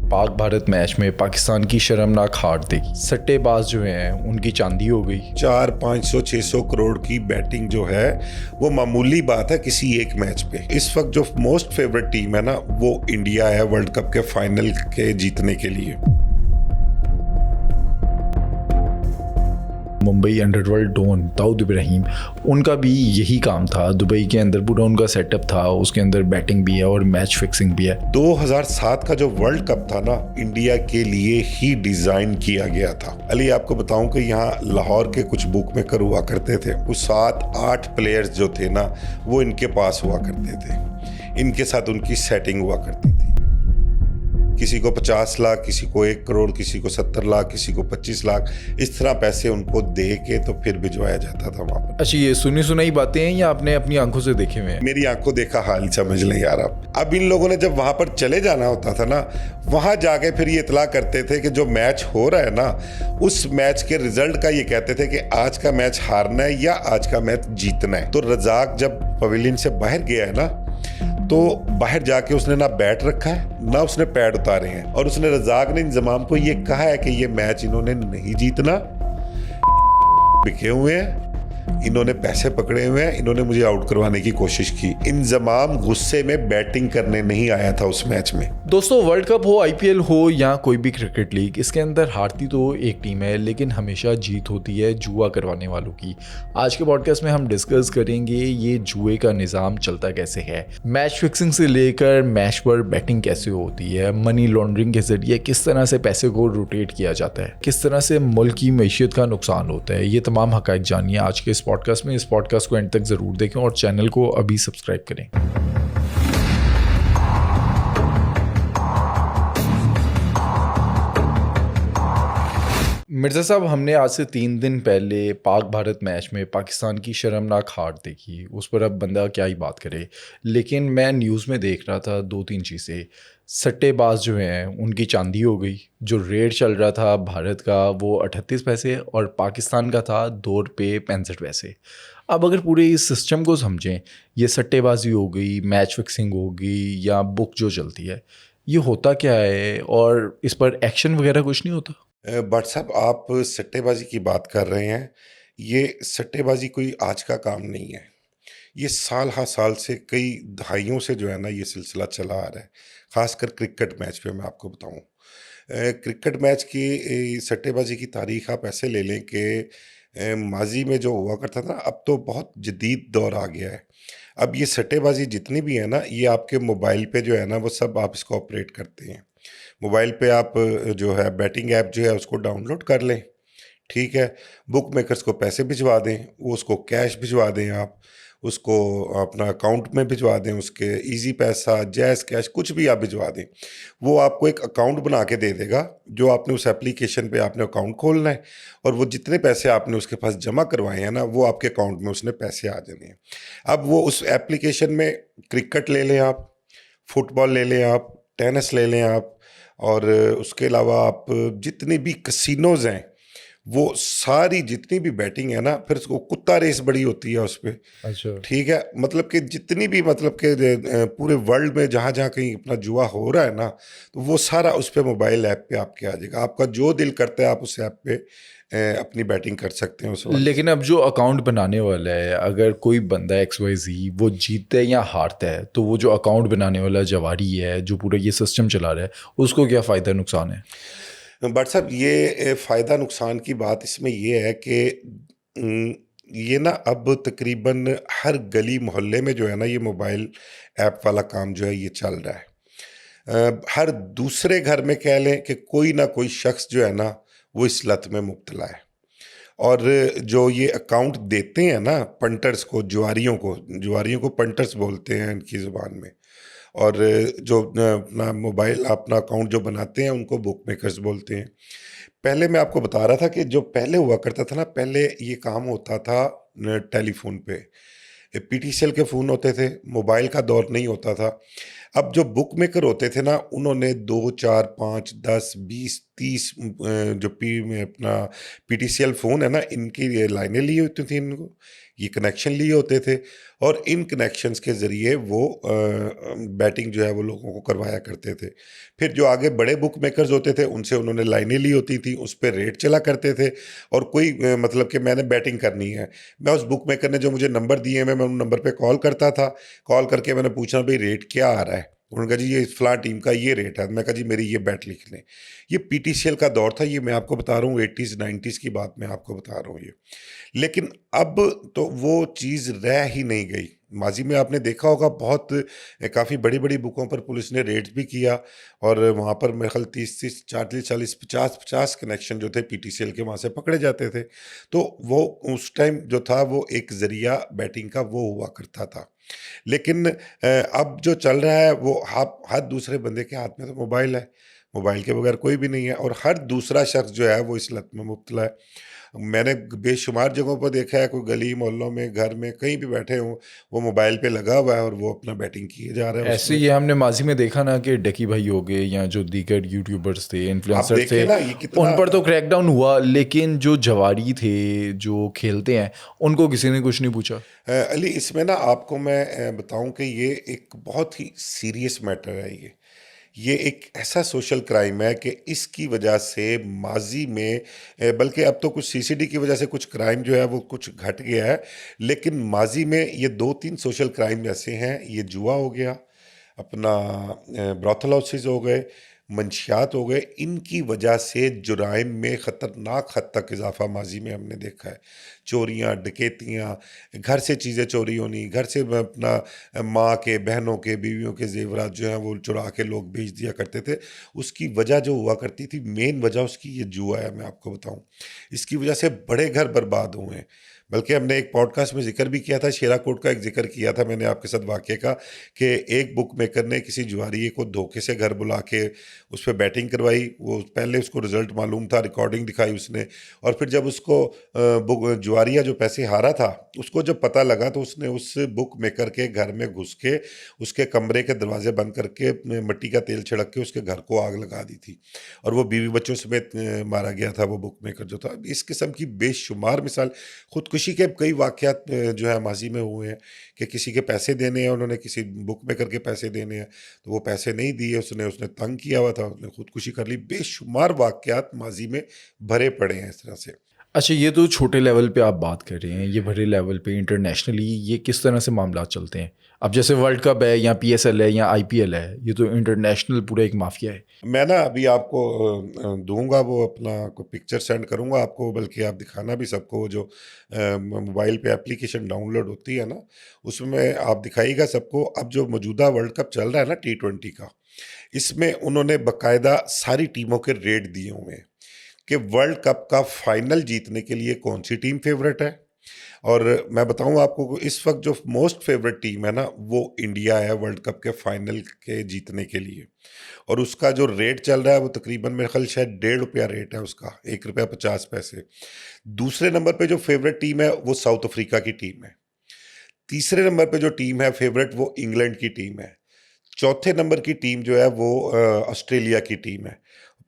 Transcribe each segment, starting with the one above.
Pak Bharat match में पाकिस्तान की शर्मनाक हार देखी। सट्टेबाज जो हैं उनकी चांदी हो गई। 400-500-600 करोड़ की बैटिंग जो है वो मामूली बात है किसी एक मैच पे। इस वक्त जो मोस्ट फेवरेट टीम है ना वो इंडिया है वर्ल्ड कप के फाइनल के जीतने के लिए। मुंबई अंडरवर्ल्ड डॉन दाऊद इब्राहिम, उनका भी यही काम था। दुबई के अंदर पूरा उनका सेटअप था, उसके अंदर बैटिंग भी है और मैच फिक्सिंग भी है। 2007 का जो वर्ल्ड कप था ना इंडिया के लिए ही डिजाइन किया गया था। अली आपको बताऊं कि यहाँ लाहौर के कुछ बुक मेकर हुआ करते थे, वो 7-8 प्लेयर्स जो थे ना वो इनके पास हुआ करते थे। इनके साथ उनकी सेटिंग हुआ करती थी। किसी को 50 लाख, किसी को 1 करोड़, किसी को 70 लाख, किसी को 25 लाख, इस तरह पैसे उनको दे के तो फिर भिजवाया जाता था वहाँ पर। अच्छा, ये सुनी सुनाई बातें हैं या आपने अपनी आंखों से देखे हुए हैं? मेरी आंखों देखा हाल समझ लें यार आप। अब इन लोगों ने जब वहाँ पर चले जाना होता था ना, वहाँ जाके फिर ये इतला करते थे कि जो मैच हो रहा है ना उस मैच के रिजल्ट का ये कहते थे कि आज का मैच हारना है या आज का मैच जीतना है। तो रजाक जब पवेलियन से बाहर गया है ना तो बाहर जाके उसने ना बैट रखा है ना उसने पैड उतारे हैं, और उसने रजाक ने इंजमाम को ये कहा है कि ये मैच इन्होंने नहीं जीतना, बिके हुए हैं, इन्होंने पैसे पकड़े हुए हैं, इन्होंने मुझे आउट करवाने की कोशिश की। इंजमाम गुस्से में बैटिंग करने नहीं आया था उस मैच में। दोस्तों, वर्ल्ड कप हो, आईपीएल हो या कोई भी क्रिकेट लीग, इसके अंदर हारती तो एक टीम है लेकिन हमेशा जीत होती है जुआ करवाने वालों की। आज के पॉडकास्ट में हम डिस्कस करेंगे ये जुए का निज़ाम चलता कैसे है, मैच फिक्सिंग से लेकर मैच पर बैटिंग कैसे होती है, मनी लॉन्ड्रिंग के जरिए किस तरह से पैसे को रोटेट किया जाता है, किस तरह से मुल्क की मैशियत का नुकसान होता है। ये तमाम हक़ाइक़ जानिए आज के इस पॉडकास्ट में। इस पॉडकास्ट को एंड तक ज़रूर देखें और चैनल को अभी सब्सक्राइब करें। मिर्ज़ा साहब, हमने आज से 3 दिन पहले पाक भारत मैच में पाकिस्तान की शर्मनाक हार देखी। उस पर अब बंदा क्या ही बात करे, लेकिन मैं न्यूज़ में देख रहा था 2-3 चीज़ें। सट्टेबाज जो हैं उनकी चांदी हो गई। जो रेट चल रहा था भारत का वो 38 पैसे और पाकिस्तान का था ₹2 65 पैसे। अब अगर पूरे इस सिस्टम को समझें, ये सट्टेबाजी हो गई, मैच फिक्सिंग हो गई या बुक जो चलती है, ये होता क्या है और इस पर एक्शन वगैरह कुछ नहीं होता? बट साहब आप सट्टेबाजी की बात कर रहे हैं, ये सट्टेबाजी कोई आज का काम नहीं है। ये साल हा साल से कई दहाइयों से जो है ना ये सिलसिला चला आ रहा है। ख़ासकर क्रिकेट मैच पे मैं आपको बताऊं, क्रिकेट मैच की सट्टेबाजी की तारीख आप ऐसे ले लें कि माजी में जो हुआ करता था अब तो बहुत जदीद दौर आ गया है। अब ये सट्टेबाजी जितनी भी है ना ये आपके मोबाइल पे जो है ना वो सब आप इसको ऑपरेट करते हैं। मोबाइल पे आप जो है बैटिंग ऐप जो है उसको डाउनलोड कर लें, ठीक है। बुक मेकर्स को पैसे भिजवा दें, वो उसको कैश भिजवा दें, आप उसको अपना अकाउंट में भिजवा दें, उसके इजी पैसा, जैज़ कैश, कुछ भी आप भिजवा दें। वो आपको एक अकाउंट बना के दे देगा, जो आपने उस एप्लीकेशन पे आपने अकाउंट खोलना है और वो जितने पैसे आपने उसके पास जमा करवाए हैं ना वो आपके अकाउंट में उसने पैसे आ जाने हैं। अब वो उस एप्लीकेशन में क्रिकेट ले लें आप, फुटबॉल ले लें आप, टेनिस ले लें आप, और उसके अलावा आप जितनी भी कसिनोज़ हैं वो सारी जितनी भी बैटिंग है ना, फिर उसको कुत्ता रेस बड़ी होती है उस पर। अच्छा, ठीक है, मतलब कि जितनी भी मतलब कि पूरे वर्ल्ड में जहाँ जहाँ कहीं अपना जुआ हो रहा है ना तो वो सारा उस पर मोबाइल ऐप पे आपके आ जाएगा। आपका जो दिल करता है आप उस ऐप पे अपनी बैटिंग कर सकते हैं उस वक्त। लेकिन अब जो अकाउंट बनाने वाला है, अगर कोई बंदा XYZ वो जीतता है या हारता है, तो वो जो अकाउंट बनाने वाला जवारी है जो पूरा ये सिस्टम चला रहा है, उसको क्या फ़ायदा नुकसान है? बट साहब ये फ़ायदा नुकसान की बात इसमें ये है कि ये ना अब तकरीबन हर गली मोहल्ले में जो है ना ये मोबाइल ऐप वाला काम जो है ये चल रहा है। हर दूसरे घर में कह लें कि कोई ना कोई शख्स जो है ना वो इस लत में मुब्तला है। और जो ये अकाउंट देते हैं ना पंटर्स को, जुआरियों को पंटर्स बोलते हैं इनकी ज़ुबान में, और जो अपना मोबाइल अपना अकाउंट जो बनाते हैं उनको बुक मेकर्स बोलते हैं। पहले मैं आपको बता रहा था कि जो पहले हुआ करता था ना, पहले ये काम होता था टेलीफोन पे, PTCL के फ़ोन होते थे, मोबाइल का दौर नहीं होता था। अब जो बुक मेकर होते थे ना उन्होंने 2, 4, 5, 10, 20, 30 जो पी में अपना पीटीसीएल फ़ोन है ना, इनकी ये लाइनें ली होती थी इनको, ये कनेक्शन लिए होते थे और इन कनेक्शंस के ज़रिए वो बैटिंग जो है वो लोगों को करवाया करते थे। फिर जो आगे बड़े बुक मेकर्स होते थे उनसे उन्होंने लाइनें ली होती थी, उस पे रेट चला करते थे और कोई मतलब कि मैंने बैटिंग करनी है, मैं उस बुक मेकर ने जो मुझे नंबर दिए हैं मैं उन नंबर पे कॉल करता था। कॉल करके मैंने पूछना भाई रेट क्या आ रहा है? उन्होंने कहा जी ये फलां टीम का ये रेट है। मैं कहा जी मेरी ये बैट लिख लें। ये पीटीसीएल का दौर था, ये मैं आपको बता रहा हूँ 80s 90s की बात मैं आपको बता रहा हूँ ये। लेकिन अब तो वो चीज़ रह ही नहीं गई। माज़ी में आपने देखा होगा बहुत काफ़ी बड़ी-बड़ी बुकों पर पुलिस ने रेड्स भी किया और वहाँ पर मेरे ख़्याल 30-30, 40-40, 50-50 कनेक्शन जो थे पीटीसीएल के वहाँ से पकड़े जाते थे। तो वो उस टाइम जो था वो एक ज़रिया बैटिंग का वो हुआ करता था। लेकिन अब जो चल रहा है वो आप हर दूसरे बंदे के हाथ में तो मोबाइल है। मोबाइल के बगैर कोई भी नहीं है और हर दूसरा शख्स जो है वो इस लत में मुब्तला है। मैंने बेशुमार जगहों पर देखा है, कोई गली मोहल्लों में, घर में, कहीं भी बैठे हों, वो मोबाइल पे लगा हुआ है और वो अपना बैटिंग किए जा रहा है ऐसे उसमें। ये हमने माजी में देखा ना कि डकी भाई हो गए या जो दीगर यूट्यूबर्स थे, आप इन्फ्लुएंसर्स थे, देखें ना ये कितना उन पर तो क्रैकडाउन हुआ, लेकिन जो जवारी थे, जो खेलते हैं, उनको किसी ने कुछ नहीं पूछा। अली इसमें ना आपको मैं बताऊं कि ये एक बहुत ही सीरियस मैटर है ये एक ऐसा सोशल क्राइम है कि इसकी वजह से माजी में बल्कि अब तो कुछ सीसीडी की वजह से कुछ क्राइम जो है वो कुछ घट गया है, लेकिन माजी में ये 2-3 सोशल क्राइम ऐसे हैं, ये जुआ हो गया, अपना ब्रॉथल हाउसेस हो गए, मंशियात हो गए, इनकी वजह से जुराइम में ख़तरनाक हद तक इजाफा माजी में हमने देखा है। चोरियाँ, डकैतियाँ, घर से चीज़ें चोरी होनी, घर से अपना माँ के, बहनों के, बीवियों के ज़ेवरात जो हैं वो चुरा के लोग बेच दिया करते थे। उसकी वजह जो हुआ करती थी, मेन वजह उसकी ये जुआ है, मैं आपको बताऊँ। इसकी वजह से बड़े घर बर्बाद हुए हैं। बल्कि हमने एक पॉडकास्ट में ज़िक्र भी किया था, शेराकोट का एक ज़िक्र किया था मैंने आपके साथ वाक़ये का, कि एक बुक मेकर ने किसी जुआरिये को धोखे से घर बुला के उस पे बैटिंग करवाई। वो पहले उसको रिज़ल्ट मालूम था, रिकॉर्डिंग दिखाई उसने और फिर जब उसको बुक जुआरिया जो पैसे हारा था, उसको जब पता लगा तो उसने उस बुक मेकर के घर में घुस के, उसके कमरे के दरवाज़े बंद करके मिट्टी का तेल छिड़क के उसके घर को आग लगा दी थी और वो बीवी बच्चों समेत मारा गया था वो बुक मेकर जो था। इस किस्म की बेशुमार मिसाल, खुदकुशी के कई वाक़यात जो है माज़ी में हुए हैं कि किसी के पैसे देने हैं, उन्होंने किसी बुक मेकर के पैसे देने हैं, तो वो पैसे नहीं दिए, उसने उसने तंग किया हुआ था, उसने खुदकुशी कर ली। बेशुमार वाक़यात माज़ी में भरे पड़े हैं इस तरह से। अच्छा, ये तो छोटे लेवल पे आप बात कर रहे हैं, ये बड़े लेवल पे इंटरनेशनली ये किस तरह से मामलात चलते हैं? अब जैसे वर्ल्ड कप है या पीएसएल है या आईपीएल है, ये तो इंटरनेशनल पूरा एक माफिया है। मैं ना अभी आपको दूँगा वो अपना कोई पिक्चर सेंड करूँगा आपको, बल्कि आप दिखाना भी सबको वो जो मोबाइल पे एप्लीकेशन डाउनलोड होती है ना, उसमें आप दिखाइएगा सबको। अब जो मौजूदा वर्ल्ड कप चल रहा है ना टी20 का, इसमें उन्होंने बाकायदा सारी टीमों के रेट दिए हुए हैं कि वर्ल्ड कप का फाइनल जीतने के लिए कौन सी टीम फेवरेट है। और मैं बताऊं आपको इस वक्त जो मोस्ट फेवरेट टीम है ना वो इंडिया है वर्ल्ड कप के फाइनल के जीतने के लिए। और उसका जो रेट चल रहा है वो तकरीबन मेरे ख्याल शायद ₹1.5 रेट है उसका, ₹1.50। दूसरे नंबर पे जो फेवरेट टीम है वो साउथ अफ्रीका की टीम है। तीसरे नंबर पे जो टीम है फेवरेट वो इंग्लैंड की टीम है। चौथे नंबर की टीम जो है वो ऑस्ट्रेलिया की टीम है।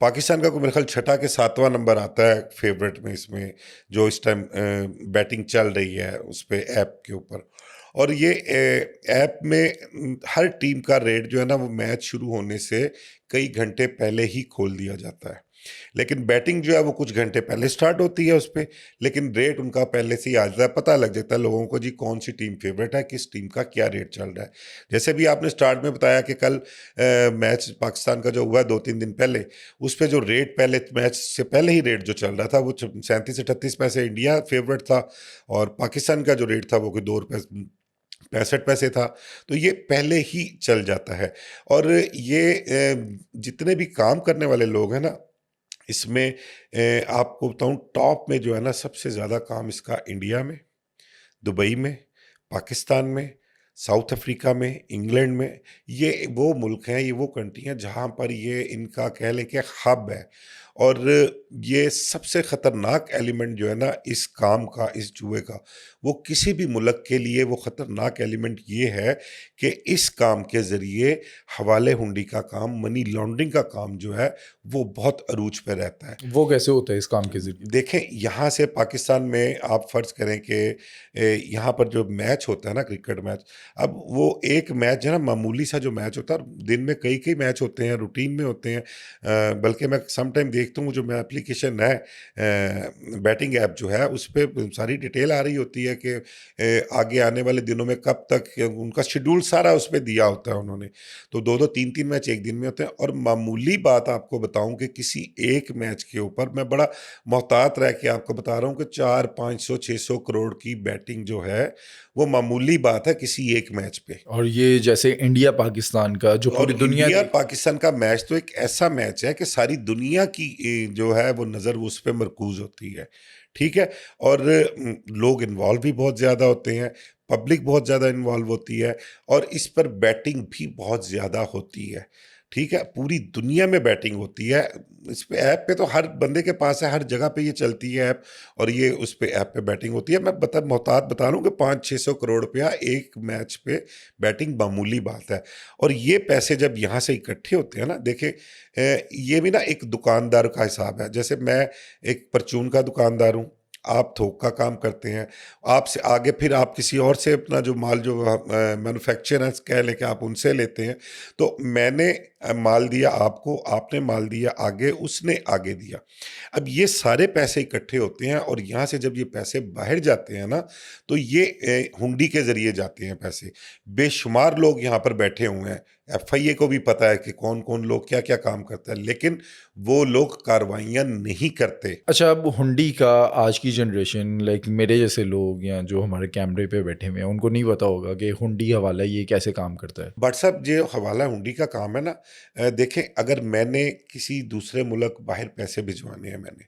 पाकिस्तान का कोई मेरे ख्याल छठा के सातवां नंबर आता है फेवरेट में, इसमें जो इस टाइम बैटिंग चल रही है उस पे ऐप के ऊपर। और ये ऐप में हर टीम का रेट जो है ना वो मैच शुरू होने से कई घंटे पहले ही खोल दिया जाता है। लेकिन बैटिंग जो है वो कुछ घंटे पहले स्टार्ट होती है उस पे, लेकिन रेट उनका पहले से ही आ जाता है, पता लग जाता है लोगों को जी कौन सी टीम फेवरेट है, किस टीम का क्या रेट चल रहा है। जैसे भी आपने स्टार्ट में बताया कि कल मैच पाकिस्तान का जो हुआ 2-3 दिन पहले, उस पे जो रेट पहले मैच से पहले ही रेट जो चल रहा था वो 37-38 पैसे इंडिया फेवरेट था और पाकिस्तान का जो रेट था वो कोई ₹2 65 था। तो ये पहले ही चल जाता है। और ये जितने भी काम करने वाले लोग हैं ना, इसमें आपको बताऊँ टॉप में जो है ना सबसे ज़्यादा काम इसका इंडिया में, दुबई में, पाकिस्तान में, साउथ अफ्रीका में, इंग्लैंड में, ये वो मुल्क हैं, ये वो कंट्री हैं जहाँ पर ये इनका कह लें कि हब है। और ये सबसे ख़तरनाक एलिमेंट जो है ना इस काम का, इस जुए का, वो किसी भी मुल्क के लिए वो ख़तरनाक एलिमेंट ये है कि इस काम के ज़रिए हवाले हुंडी का काम, मनी लॉन्ड्रिंग का काम जो है वो बहुत अरूज पे रहता है। वो कैसे होता है इस काम के ज़रिए? देखें, यहाँ से पाकिस्तान में आप फ़र्ज़ करें कि यहाँ पर जो मैच होता है ना, क्रिकेट मैच, अब वो एक मैच जो है ना, मामूली सा जो मैच होता है, और दिन में कई-कई मैच होते हैं, रूटीन में होते हैं। बल्कि मैं सम टाइम देखता हूँ, जो मैं एप्लीकेशन है बैटिंग ऐप जो है, उस पे सारी डिटेल आ रही होती है कि आगे आने वाले दिनों में कब तक उनका शेड्यूल सारा उस पे दिया होता है उन्होंने। तो 2-2 3-3 मैच एक दिन में होते हैं, और मामूली बात आपको बताऊँ कि किसी एक मैच के ऊपर मैं बड़ा मोहतात रह के आपको बता रहा हूँ कि 4 500 600 करोड़ की बैटिंग जो है, वो मामूली बात है किसी एक मैच पे। और ये जैसे इंडिया पाकिस्तान का जो पूरी और दुनिया इंडिया देख। पाकिस्तान का मैच तो एक ऐसा मैच है कि सारी दुनिया की जो है वो नज़र उस पे मरकूज़ होती है, ठीक है? और लोग इन्वॉल्व भी बहुत ज़्यादा होते हैं, पब्लिक बहुत ज़्यादा इन्वॉल्व होती है, और इस पर बैटिंग भी बहुत ज़्यादा होती है, ठीक है? पूरी दुनिया में बैटिंग होती है। इस पे ऐप पे तो हर बंदे के पास है, हर जगह पे ये चलती है ऐप, और ये उस पे ऐप पे बैटिंग होती है। मैं मोहतात बता रहा हूँ कि 500-600 करोड़ रुपया एक मैच पे बैटिंग मामूली बात है। और ये पैसे जब यहाँ से इकट्ठे होते हैं ना, देखिए ये भी ना एक दुकानदार का हिसाब है। जैसे मैं एक परचून का दुकानदार हूँ, आप थोक का काम करते हैं, आपसे आगे फिर आप किसी और से अपना जो माल जो मैन्युफैक्चरर्स कह लें कि आप उनसे लेते हैं। तो मैंने माल दिया आपको, आपने माल दिया आगे, उसने आगे दिया। अब ये सारे पैसे इकट्ठे होते हैं, और यहाँ से जब ये पैसे बाहर जाते हैं ना, तो ये हुंडी के ज़रिए जाते हैं पैसे। बेशुमार लोग यहाँ पर बैठे हुए हैं, एफआईए को भी पता है कि कौन-कौन लोग क्या-क्या काम करता है, लेकिन वो लोग कार्रवाइयाँ नहीं करते। अच्छा, अब हुंडी का आज की जनरेशन लाइक मेरे जैसे लोग या जो हमारे कैमरे पे बैठे हुए हैं उनको नहीं पता होगा कि हुंडी हवाला ये कैसे काम करता है। बट साहब, जो हवाला हुंडी का काम है ना, देखें, अगर मैंने किसी दूसरे मुल्क बाहर पैसे भिजवाने हैं मैंने,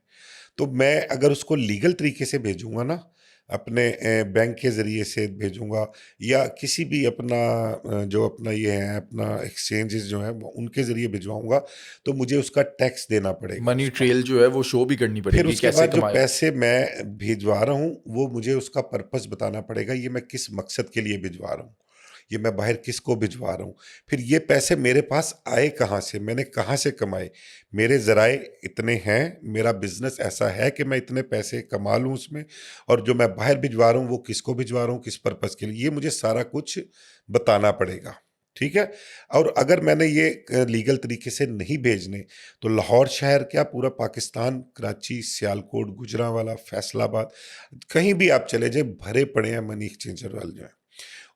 तो मैं अगर उसको लीगल तरीके से भेजूँगा ना, अपने बैंक के ज़रिए से भेजूँगा, या किसी भी अपना जो अपना ये है, अपना एक्सचेंजेस जो हैं वो उनके ज़रिए भिजवाऊँगा, तो मुझे उसका टैक्स देना पड़ेगा मनी उसका। ट्रेल जो है वो शो भी करनी फिर पड़ेगी उसके कैसे बाद जो कमाया। पैसे मैं भिजवा रहा हूँ, वो मुझे उसका पर्पस बताना पड़ेगा, ये मैं किस मकसद के लिए भिजवा रहा हूँ, ये मैं बाहर किसको भिजवा रहा हूँ, फिर ये पैसे मेरे पास आए कहाँ से, मैंने कहाँ से कमाए, मेरे ज़राए इतने हैं, मेरा बिजनेस ऐसा है कि मैं इतने पैसे कमा लूँ उसमें, और जो मैं बाहर भिजवा रहा हूँ वो किसको भिजवा रहा हूँ, किस पर्पस के लिए, ये मुझे सारा कुछ बताना पड़ेगा, ठीक है? और अगर मैंने ये लीगल तरीके से नहीं भेजने, तो लाहौर शहर क्या, पूरा पाकिस्तान, कराची, सियालकोट, गुजरांवाला, फैसलाबाद, कहीं भी आप चले जाएँ, भरे पड़े हैं मनी एक्सचेंजर वाले जो हैं,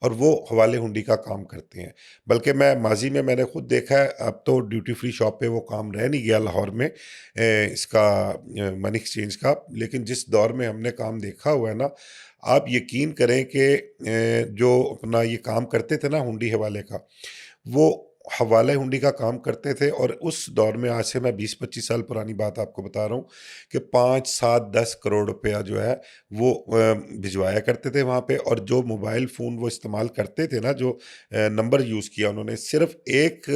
और वो हवाले हुंडी का काम करते हैं। बल्कि मैं माज़ी में मैंने खुद देखा है, अब तो ड्यूटी फ्री शॉप पे वो काम रह नहीं गया लाहौर में, इसका मनी एक्सचेंज का, लेकिन जिस दौर में हमने काम देखा हुआ है ना, आप यकीन करें कि जो अपना ये काम करते थे ना हुंडी हवाले का, वो हवाले हुंडी का काम करते थे, और उस दौर में, आज से मैं 20-25 साल पुरानी बात आपको बता रहा हूँ, कि 5, 7, 10 करोड़ रुपया जो है वो भिजवाया करते थे वहाँ पे, और जो मोबाइल फ़ोन वो इस्तेमाल करते थे ना, जो नंबर यूज़ किया उन्होंने, सिर्फ़ एक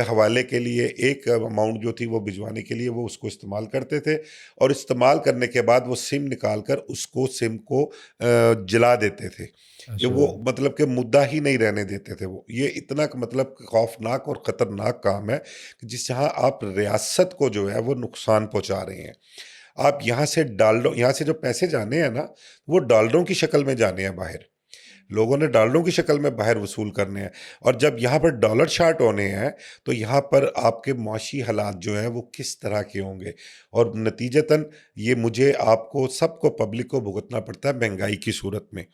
हवाले के लिए, एक अमाउंट जो थी वो भिजवाने के लिए वो उसको इस्तेमाल करते थे, और इस्तेमाल करने के बाद वो सिम निकाल कर उसको, सिम को जला देते थे। कि अच्छा। वो मतलब कि मुद्दा ही नहीं रहने देते थे वो। ये इतना मतलब खौफ़नाक और ख़तरनाक काम है कि जिस जहाँ आप रियासत को जो है वो नुकसान पहुँचा रहे हैं। आप यहाँ से जो पैसे जाने हैं ना, वो डॉलरों की शक्ल में जाने हैं बाहर। लोगों ने डॉलरों की शक्ल में बाहर वसूल करने हैं, और जब यहाँ पर डॉलर शार्ट होने हैं, तो यहाँ पर आपके मुआशी हालात जो हैं वो किस तरह के होंगे, और नतीजतन ये मुझे, आपको, सबको, पब्लिक को भुगतना पड़ता है महंगाई की सूरत में,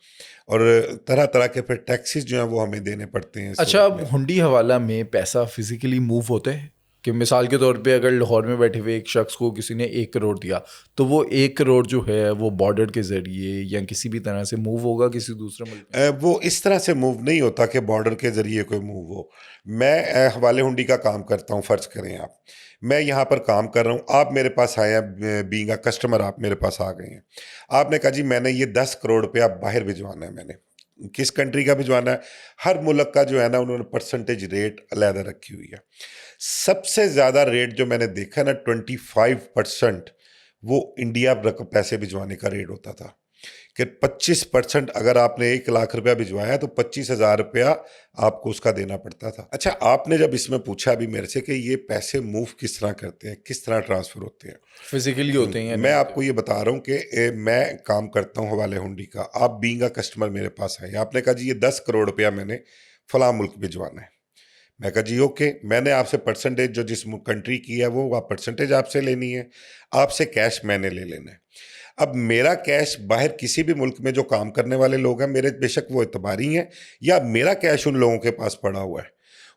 और तरह तरह के फिर टैक्सेस जो हैं वो हमें देने पड़ते हैं इस अच्छा, सूरत अब में। हुंडी हवाला में पैसा फिजिकली मूव होता है कि मिसाल के तौर पे अगर लाहौर में बैठे हुए एक शख्स को किसी ने 1 करोड़ दिया, तो वो 1 करोड़ जो है वो बॉर्डर के ज़रिए या किसी भी तरह से मूव होगा किसी दूसरे मुल्क में। वो इस तरह से मूव नहीं होता कि बॉर्डर के ज़रिए कोई मूव हो। मैं हवाले हुंडी का काम करता हूँ, फ़र्ज़ करें आप, मैं यहाँ पर काम कर रहा हूँ, आप मेरे पास आए हैं, बीइंग अ कस्टमर आप मेरे पास आ गए हैं। आपने कहा जी मैंने ये 10 करोड़ रुपया बाहर भिजवाना है मैंने। किस कंट्री का भिजवाना है, हर मुल्क का जो है ना उन्होंने परसेंटेज रेट अलहदा रखी हुई है। सबसे ज़्यादा रेट जो मैंने देखा ना 25% वो इंडिया पैसे भिजवाने का रेट होता था कि 25% अगर आपने 1 लाख रुपया भिजवाया तो 25,000 रुपया आपको उसका देना पड़ता था। अच्छा, आपने जब इसमें पूछा अभी मेरे से कि ये पैसे मूव किस तरह करते हैं, किस तरह ट्रांसफ़र होते हैं, फिजिकली होते हैं या मैं नहीं होते? आपको ये बता रहा हूँ कि मैं काम करता हूँ हवाले हुंडी का। आप बीइंग अ कस्टमर मेरे पास आए, आपने कहा जी ये 10 करोड़ रुपया मैंने फलां मुल्क भिजवाना है। मैं कहा जी ओके, मैंने आपसे परसेंटेज जो जिस कंट्री की है वो परसेंटेज आपसे लेनी है, आपसे कैश मैंने ले लेना है। अब मेरा कैश बाहर किसी भी मुल्क में जो काम करने वाले लोग हैं, मेरे बेशक वो एतबारी हैं या मेरा कैश उन लोगों के पास पड़ा हुआ है,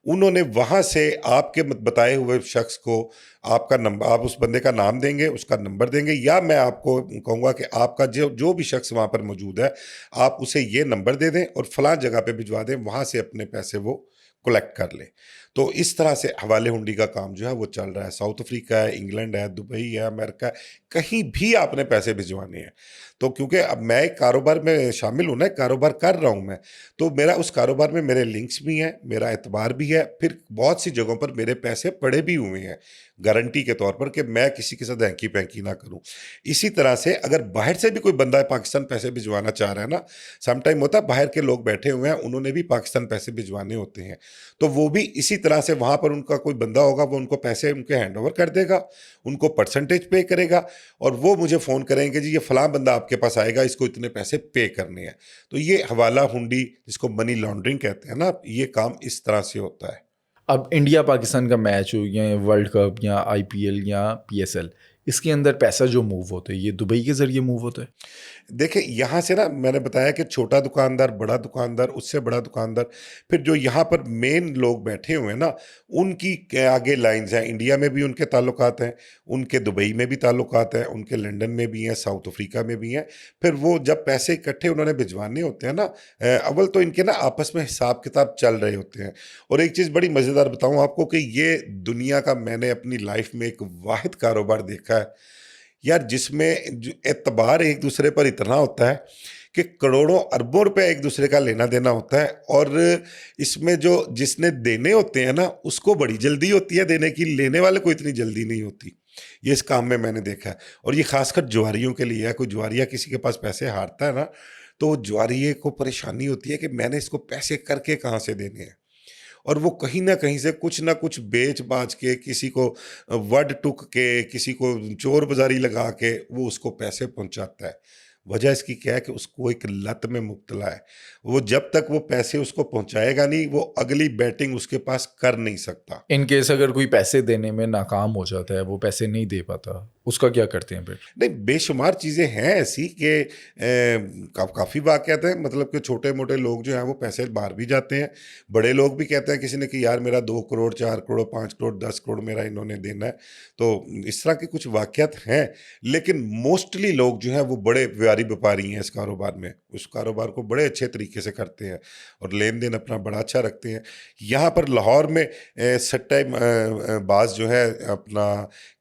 उन्होंने वहाँ से आपके बताए हुए शख्स को आपका नंबर, आप उस बंदे का नाम देंगे, उसका नंबर देंगे, या मैं आपको कहूँगा कि आपका जो जो भी शख्स वहाँ पर मौजूद है, आप उसे ये नंबर दे दें और फलां जगह पे भिजवा दें, वहाँ से अपने पैसे वो कलेक्ट कर ले। तो इस तरह से हवाले हुंडी का काम जो है वो चल रहा है। साउथ अफ्रीका है, इंग्लैंड है, दुबई है, अमेरिका है, कहीं भी आपने पैसे भिजवाने हैं तो क्योंकि अब मैं एक कारोबार में शामिल हूँ ना, एक कारोबार कर रहा हूँ मैं, तो मेरा उस कारोबार में मेरे लिंक्स भी हैं, मेरा एतबार भी है, फिर बहुत सी जगहों पर मेरे पैसे पड़े भी हुए हैं गारंटी के तौर पर कि मैं किसी के साथ हैंकी पैंकी ना करूँ। इसी तरह से अगर बाहर से भी कोई बंदा पाकिस्तान पैसे भिजवाना चाह रहा है ना, सम टाइम होता है बाहर के लोग बैठे हुए हैं, उन्होंने भी पाकिस्तान पैसे भिजवाने होते हैं, तो वो भी इसी तरह से वहाँ पर उनका कोई बंदा होगा, वो उनको पैसे उनके हैंड ओवर कर देगा, उनको परसेंटेज पे करेगा और वो मुझे फ़ोन करेंगे जी ये फ़लाँ बंदा आपके पास आएगा, इसको इतने पैसे पे करने हैं। तो ये हवाला हुंडी जिसको मनी लॉन्ड्रिंग कहते हैं ना, ये काम इस तरह से होता है। अब इंडिया पाकिस्तान का मैच हो या वर्ल्ड कप या आईपीएल या पीएसएल, इसके अंदर पैसा जो मूव होता है ये दुबई के ज़रिए मूव होता है? देखिए, यहाँ से ना मैंने बताया कि छोटा दुकानदार, बड़ा दुकानदार, उससे बड़ा दुकानदार, फिर जो यहाँ पर मेन लोग बैठे हुए हैं ना, उनकी के आगे लाइन्स हैं। इंडिया में भी उनके ताल्लुकात हैं, उनके दुबई में भी ताल्लुकात हैं, उनके लंदन में भी हैं, साउथ अफ्रीका में भी हैं। फिर वो जब पैसे इकट्ठे उन्होंने भिजवाने होते हैं ना, अव्वल तो इनके ना आपस में हिसाब किताब चल रहे होते हैं। और एक चीज़ बड़ी मज़ेदार बताऊँ आपको कि ये दुनिया का मैंने अपनी लाइफ में एक वाहिद कारोबार देखा है यार, जिसमें एतबार एक दूसरे पर इतना होता है कि करोड़ों अरबों रुपए एक दूसरे का लेना देना होता है, और इसमें जो जिसने देने होते हैं ना उसको बड़ी जल्दी होती है देने की, लेने वाले को इतनी जल्दी नहीं होती। ये इस काम में मैंने देखा है, और ये खासकर जुआरियों के लिए है। कोई जुआरिया किसी के पास पैसे हारता है ना, तो जुआरिये को परेशानी होती है कि मैंने इसको पैसे करके कहाँ से देने हैं, और वो कहीं न कहीं से कुछ न कुछ बेच-बाच के, किसी को वड टुक के, किसी को चोर बाज़ारी लगा के वो उसको पैसे पहुँचाता है। वजह इसकी क्या है कि उसको एक लत में मुब्तला है। वो जब तक वो पैसे उसको पहुँचाएगा नहीं, वो अगली बैटिंग उसके पास कर नहीं सकता। इन केस अगर कोई पैसे देने में नाकाम हो जाता है, वो पैसे नहीं दे पाता, उसका क्या करते हैं फिर? नहीं, बेशुमार चीज़ें हैं ऐसी कि काफ़ी वाक़यात हैं, मतलब कि छोटे-मोटे लोग जो हैं वो पैसे बाहर भी जाते हैं। बड़े लोग भी कहते हैं किसी ने कि यार मेरा 2 करोड़, 4 करोड़, 5 करोड़, 10 करोड़ मेरा इन्होंने देना है। तो इस तरह के कुछ वाक़यात हैं, लेकिन मोस्टली लोग जो हैं वो बड़े व्यापारी हैं इस कारोबार में। उस कारोबार को बड़े अच्छे तरीके से करते हैं और लेन-देन अपना बड़ा अच्छा रखते हैं। यहाँ पर लाहौर में बाज़ जो है अपना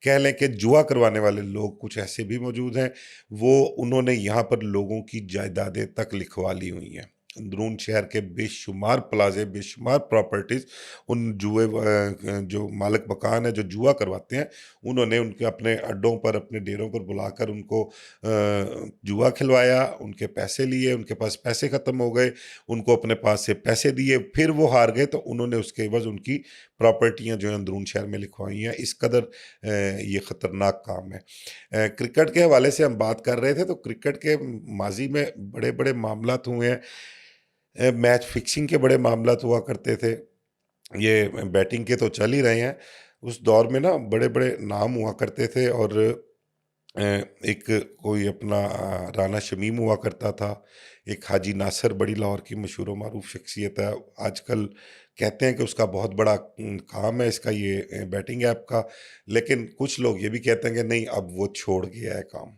कह लें कि जुआ करवाने वाले लोग कुछ ऐसे भी मौजूद हैं, वो उन्होंने यहाँ पर लोगों की जायदादें तक लिखवा ली हुई हैं। अंदरून शहर के बेशुमार प्लाज़े, बेशुमार प्रॉपर्टीज़ उन जो मालिक मकान है, जो जुआ करवाते हैं, उन्होंने उनके अपने अड्डों पर, अपने डेरों पर बुलाकर उनको जुआ खिलवाया, उनके पैसे लिए, उनके पास पैसे ख़त्म हो गए, उनको अपने पास से पैसे दिए, फिर वो हार गए तो उन्होंने उसके एवज़ उनकी प्रॉपर्टियाँ जो हैं अंदरून शहर में लिखवाई हैं। इस कदर ये ख़तरनाक काम है। क्रिकेट के हवाले से हम बात कर रहे थे, तो क्रिकेट के माज़ी में बड़े-बड़े मामलात हुए हैं। मैच फिक्सिंग के बड़े मामलात हुआ करते थे। ये बैटिंग के तो चल ही रहे हैं। उस दौर में ना बड़े-बड़े नाम हुआ करते थे, और एक कोई अपना राना शमीम हुआ करता था। एक हाजी नासिर बड़ी लाहौर की मशहूर व मारूफ शख्सियत है। आजकल कहते हैं कि उसका बहुत बड़ा काम है इसका, ये बैटिंग ऐप का, लेकिन कुछ लोग ये भी कहते हैं कि नहीं, अब वो छोड़ गया है काम।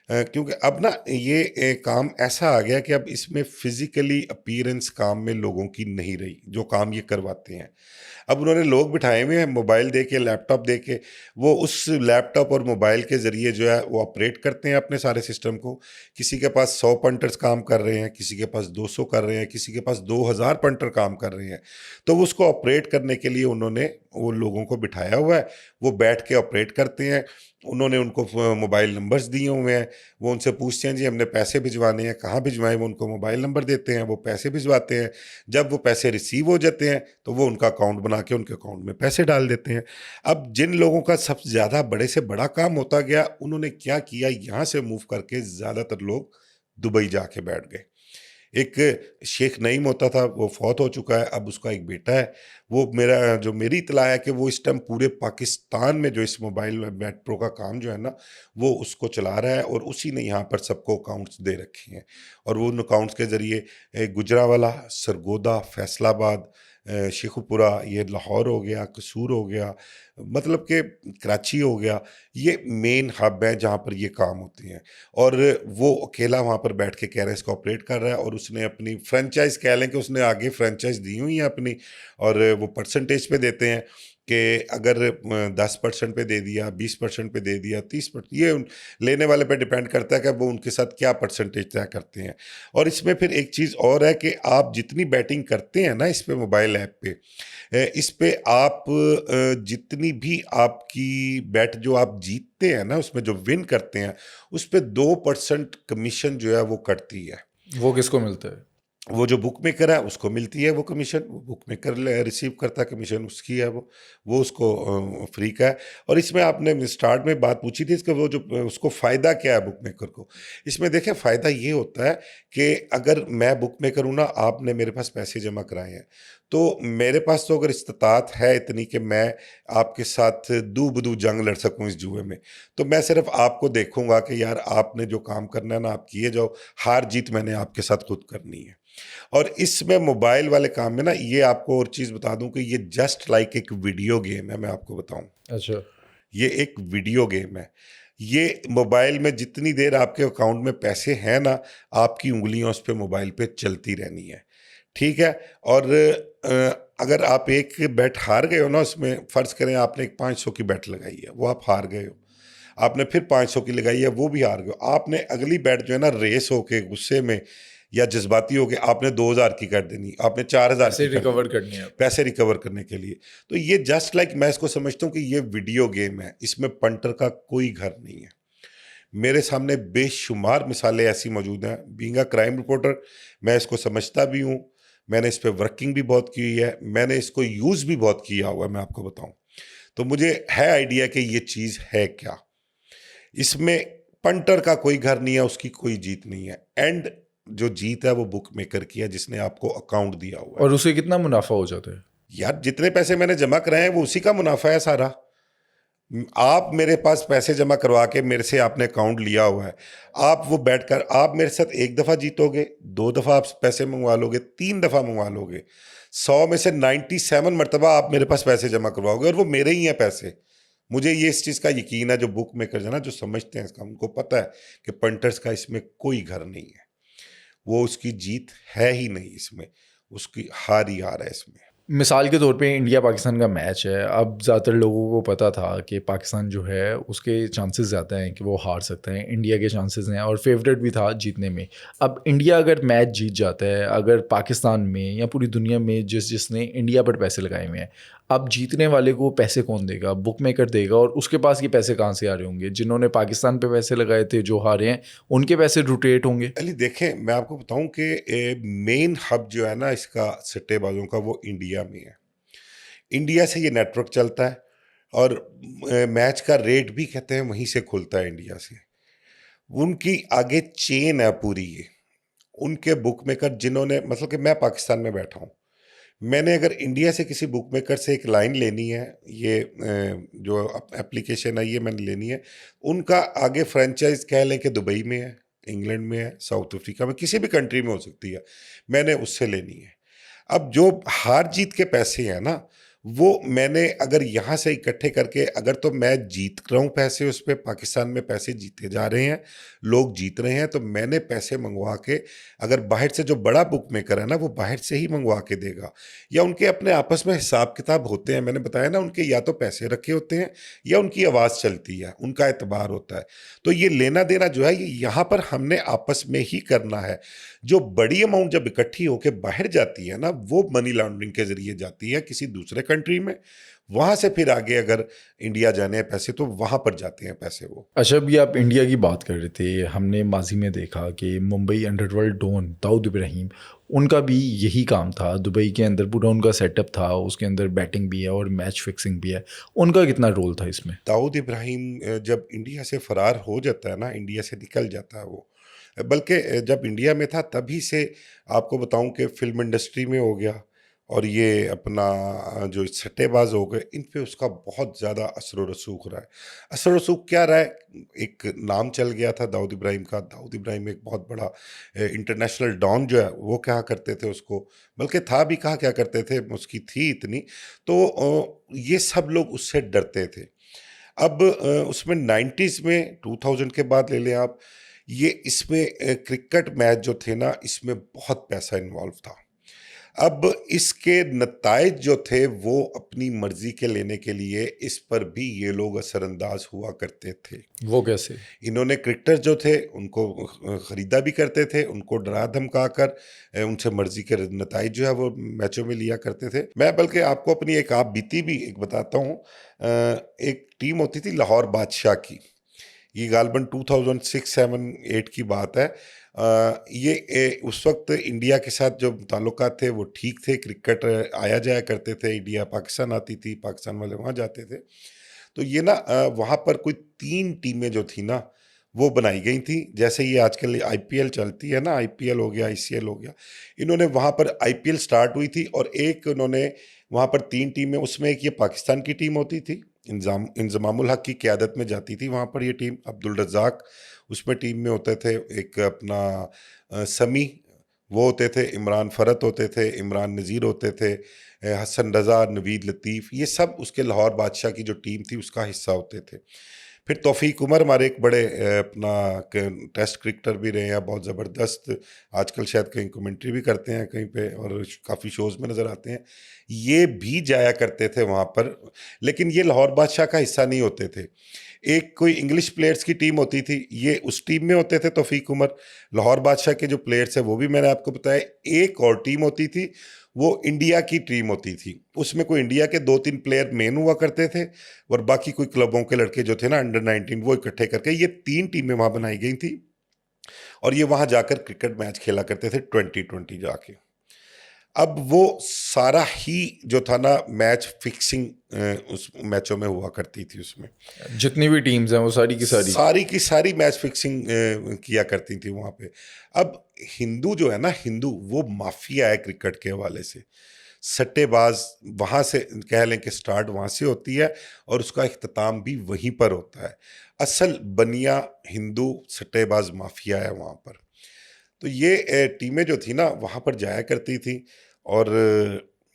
क्योंकि अब ना ये काम ऐसा आ गया कि अब इसमें फिजिकली अपीयरेंस काम में लोगों की नहीं रही, जो काम ये करवाते हैं। अब उन्होंने लोग बिठाए हुए हैं मोबाइल दे के, लैपटॉप दे के, वो उस लैपटॉप और मोबाइल के ज़रिए जो है वो ऑपरेट करते हैं अपने सारे सिस्टम को। किसी के पास 100 पंटर्स काम कर रहे हैं, किसी के पास 200 कर रहे हैं, किसी के पास 2000 पंटर काम कर रहे हैं। तो उसको ऑपरेट करने के लिए उन्होंने वो लोगों को बिठाया हुआ है, वो बैठ के ऑपरेट करते हैं। उन्होंने उनको मोबाइल नंबर्स दिए हुए हैं, वो उनसे पूछते हैं जी हमने पैसे भिजवाने हैं, कहाँ भिजवाएं, वो उनको मोबाइल नंबर देते हैं, वो पैसे भिजवाते हैं। जब वो पैसे रिसीव हो जाते हैं तो वो उनका अकाउंट बना के उनके अकाउंट में पैसे डाल देते हैं। अब जिन लोगों का सबसे ज़्यादा बड़े से बड़ा काम होता गया, उन्होंने क्या किया, यहाँ से मूव करके ज़्यादातर लोग दुबई जाके बैठ गए। एक शेख नईम होता था, वो फौत हो चुका है, अब उसका एक बेटा है। वो मेरी इत्तला है कि वो इस टाइम पूरे पाकिस्तान में जो इस मोबाइल मेट्रो का काम जो है ना, वो उसको चला रहा है और उसी ने यहाँ पर सबको अकाउंट्स दे रखे हैं। और वो उन अकाउंट्स के ज़रिए गुजरावाला, सरगोदा, फैसलाबाद, शेखुपुरा, ये लाहौर हो गया, कसूर हो गया, मतलब कि कराची हो गया, ये मेन हब है जहाँ पर ये काम होते हैं। और वो अकेला वहाँ पर बैठ के कह रहा है इसको ऑपरेट कर रहा है, और उसने अपनी फ्रेंचाइज, कह लें कि उसने आगे फ्रेंचाइज दी हुई है अपनी, और वो परसेंटेज पे देते हैं कि अगर 10% पे दे दिया, 20% पे दे दिया, 30%, ये लेने वाले पे डिपेंड करता है कि वो उनके साथ क्या परसेंटेज तय करते हैं। और इसमें फिर एक चीज़ और है कि आप जितनी बैटिंग करते हैं ना इस पे, मोबाइल ऐप पे, इस पे आप जितनी भी आपकी बैट जो आप जीतते हैं ना, उसमें जो विन करते हैं, उस पे 2% कमीशन जो है वो कटती है। वो किसको मिलता है? वो जो बुक मेकर है उसको मिलती है वो कमीशन, वो बुक मेकर रिसीव करता है, कमीशन उसकी है, वो उसको फ्री का है। और इसमें आपने स्टार्ट में बात पूछी थी इसका, वो जो उसको फ़ायदा क्या है बुक मेकर को, इसमें देखें फ़ायदा ये होता है कि अगर मैं बुक मेकर हूँ ना, आपने मेरे पास पैसे जमा कराए हैं, तो मेरे पास तो अगर इस्तात है इतनी कि मैं आपके साथ दू बदू जंग लड़ सकूँ इस जुए में, तो मैं सिर्फ आपको देखूंगा कि यार आपने जो काम करना है ना आप किए जाओ, हार जीत मैंने आपके साथ खुद करनी है। और इसमें मोबाइल वाले काम में ना, ये आपको और चीज़ बता दूं कि ये जस्ट लाइक एक वीडियो गेम है, मैं आपको बताऊं, अच्छा। ये एक वीडियो गेम है। ये मोबाइल में जितनी देर आपके अकाउंट में पैसे हैं ना, आपकी उंगलियां उस पर मोबाइल पे चलती रहनी है, ठीक है। और अगर आप एक बैट हार गए हो ना उसमें, फ़र्ज़ करें आपने एक 500 की बैट लगाई है, वो आप हार गए हो, आपने फिर 500 की लगाई है, वो भी हार गए हो, आपने अगली बैट जो है ना रेस होके, गुस्से में या जज्बाती होके आपने 2000 की कर देनी, आपने 4000 ऐसे की कर रिकवर देनी, करनी है। पैसे रिकवर करने के लिए। तो ये जस्ट लाइक मैं इसको समझता हूँ कि ये वीडियो गेम है, इसमें पंटर का कोई घर नहीं है। मेरे सामने बेशुमार मिसालें ऐसी मौजूद हैं। बीइंग अ क्राइम रिपोर्टर, मैं इसको समझता भी हूँ, मैंने इस पे वर्किंग भी बहुत की हुई है, मैंने इसको यूज़ भी बहुत किया हुआ है, मैं आपको बताऊँ। तो मुझे है आइडिया कि ये चीज़ है क्या। इसमें पंटर का कोई घर नहीं है, उसकी कोई जीत नहीं है। एंड जो जीत है वो बुक मेकर की है, जिसने आपको अकाउंट दिया हुआ है। और उसे कितना मुनाफा हो जाता है? यार जितने पैसे मैंने जमा कराए हैं वो उसी का मुनाफा है सारा। आप मेरे पास पैसे जमा करवा के मेरे से आपने अकाउंट लिया हुआ है, आप वो बैठकर आप मेरे साथ एक दफ़ा जीतोगे, 2 दफ़ा आप पैसे मंगवा लोगे, 3 दफ़ा मंगवा लोगे, 100 में से 97 मरतबा आप मेरे पास पैसे जमा करवाओगे, और वो मेरे ही हैं पैसे। मुझे ये इस चीज़ का यकीन है, जो बुक मेकर है ना, जो समझते हैं इसका, उनको पता है कि पंटर्स का इसमें कोई घर नहीं है। वो उसकी जीत है ही नहीं इसमें, उसकी हार ही हार है इसमें। मिसाल के तौर पे इंडिया पाकिस्तान का मैच है, अब ज़्यादातर लोगों को पता था कि पाकिस्तान जो है उसके चांसेस ज़्यादा हैं कि वो हार सकते हैं, इंडिया के चांसेस हैं और फेवरेट भी था जीतने में। अब इंडिया अगर मैच जीत जाता है, अगर पाकिस्तान में या पूरी दुनिया में जिसने इंडिया पर पैसे लगाए हुए हैं, अब जीतने वाले को पैसे कौन देगा? बुक मेकर देगा। और उसके पास ये पैसे कहाँ से आ रहे होंगे? जिन्होंने पाकिस्तान पे पैसे लगाए थे, जो हारे हैं, उनके पैसे रोटेट होंगे। अली देखें, मैं आपको बताऊं कि मेन हब जो है ना इसका सट्टेबाजों का, वो इंडिया में है। इंडिया से ये नेटवर्क चलता है, और मैच का रेट भी कहते हैं वहीं से खुलता है इंडिया से। उनकी आगे चेन है पूरी ये, उनके बुक मेकर जिन्होंने, मतलब कि मैं पाकिस्तान में बैठा हूँ, मैंने अगर इंडिया से किसी बुक मेकर से एक लाइन लेनी है, ये जो एप्लीकेशन है ये मैंने लेनी है, उनका आगे फ्रेंचाइज कह लें कि दुबई में है, इंग्लैंड में है, साउथ अफ्रीका में, किसी भी कंट्री में हो सकती है, मैंने उससे लेनी है। अब जो हार जीत के पैसे हैं ना, वो मैंने अगर यहाँ से इकट्ठे करके, अगर तो मैं जीत रहा हूँ पैसे उस पे, पाकिस्तान में पैसे जीते जा रहे हैं, लोग जीत रहे हैं, तो मैंने पैसे मंगवा के, अगर बाहर से जो बड़ा बुक मेकर है ना वो बाहर से ही मंगवा के देगा, या उनके अपने आपस में हिसाब किताब होते हैं, मैंने बताया ना, उनके या तो पैसे रखे होते हैं या उनकी आवाज़ चलती है, उनका एतबार होता है। तो ये लेना देना जो है ये यहाँ पर हमने आपस में ही करना है। जो बड़ी अमाउंट जब इकट्ठी होकर बाहर जाती है ना, वो मनी लॉन्ड्रिंग के जरिए जाती है किसी दूसरे कंट्री में, वहां से फिर आगे अगर इंडिया जाने हैं पैसे तो वहां पर जाते हैं पैसे वो। अच्छा, अभी आप इंडिया की बात कर रहे थे, हमने माजी में देखा कि मुंबई अंडरवर्ल्ड डॉन दाऊद इब्राहिम, उनका भी यही काम था, दुबई के अंदर पूरा उनका सेटअप था, उसके अंदर बैटिंग भी है और मैच फिक्सिंग भी है। उनका कितना रोल था इसमें? दाऊद इब्राहिम जब इंडिया से फरार हो जाता है ना, इंडिया से निकल जाता है वो, बल्कि जब इंडिया में था तभी से आपको बताऊं कि फिल्म इंडस्ट्री में हो गया, और ये अपना जो सट्टेबाज हो गए, इन पे उसका बहुत ज़्यादा असर व रसूख रहा है। असर व रसूख क्या रहा है, एक नाम चल गया था दाऊद इब्राहिम का। दाऊद इब्राहिम एक बहुत बड़ा इंटरनेशनल डॉन जो है वो कहा करते थे उसको, बल्कि था भी, कहा क्या करते थे, उसकी थी इतनी। तो ये सब लोग उससे डरते थे। अब उसमें 90s में, 2000 के बाद ले लें आप, ये इसमें क्रिकेट मैच जो थे ना, इसमें बहुत पैसा इन्वॉल्व था। अब इसके नताइज जो थे वो अपनी मर्जी के लेने के लिए इस पर भी ये लोग असरअंदाज हुआ करते थे। वो कैसे? इन्होंने क्रिकेटर जो थे उनको ख़रीदा भी करते थे, उनको डरा धमका कर उनसे मर्जी के नताइज जो है वो मैचों में लिया करते थे। मैं बल्कि आपको अपनी एक आप बीती भी एक बताता हूँ। एक टीम होती थी लाहौर बादशाह की, ये गालबन 2006, 7, 8 की बात है। ये उस वक्त इंडिया के साथ जो ताल्लुकात थे वो ठीक थे, क्रिकेट आया जाया करते थे, इंडिया पाकिस्तान आती थी, पाकिस्तान वाले वहाँ जाते थे। तो ये ना वहाँ पर कोई 3 टीमें जो थी ना वो बनाई गई थी, जैसे ये आजकल आईपीएल चलती है ना, आईपीएल हो गया, आईसीएल हो गया। इन्होंने वहाँ पर आईपीएल स्टार्ट हुई थी और एक उन्होंने वहाँ पर 3 टीमें, उसमें एक ये पाकिस्तान की टीम होती थी, इंज़मामुल हक की क़यादत में जाती थी वहाँ पर ये टीम, अब्दुल रज़ाक उसमें टीम में होते थे, एक अपना समी वो होते थे, इमरान फ़रत होते थे, इमरान नज़ीर होते थे, हसन रज़ा, नवीद लतीफ़, ये सब उसके लाहौर बादशाह की जो टीम थी उसका हिस्सा होते थे। फिर तौफ़ीक उमर हमारे एक बड़े अपना टेस्ट क्रिकेटर भी रहे हैं, बहुत ज़बरदस्त, आजकल शायद कहीं कमेंट्री भी करते हैं कहीं पे और काफ़ी शोज़ में नज़र आते हैं। ये भी जाया करते थे वहाँ पर, लेकिन ये लाहौर बादशाह का हिस्सा नहीं होते थे। एक कोई इंग्लिश प्लेयर्स की टीम होती थी, ये उस टीम में होते थे तौफ़ीक उमर। लाहौर बादशाह के जो प्लेयर्स हैं वो भी मैंने आपको बताया। एक और टीम होती थी, वो इंडिया की टीम होती थी, उसमें कोई इंडिया के 2-3 प्लेयर मेन हुआ करते थे और बाकी कोई क्लबों के लड़के जो थे ना अंडर 19 वो इकट्ठे करके ये 3 टीमें वहाँ बनाई गई थी और ये वहाँ जाकर क्रिकेट मैच खेला करते थे 20-20 जाके। अब वो सारा ही जो था ना मैच फिक्सिंग उस मैचों में हुआ करती थी उसमें। जितनी भी टीम्स हैं वो सारी की सारी? सारी की सारी मैच फिक्सिंग किया करती थी वहाँ पे। अब हिंदू जो है ना, हिंदू वो माफिया है क्रिकेट के हवाले से। सट्टेबाज वहाँ से कह लें कि स्टार्ट वहाँ से होती है और उसका इख्तिताम भी वहीं पर होता है। असल बनिया हिंदू सट्टेबाज माफिया है वहाँ पर। तो ये टीमें जो थी ना वहाँ पर जाया करती थी और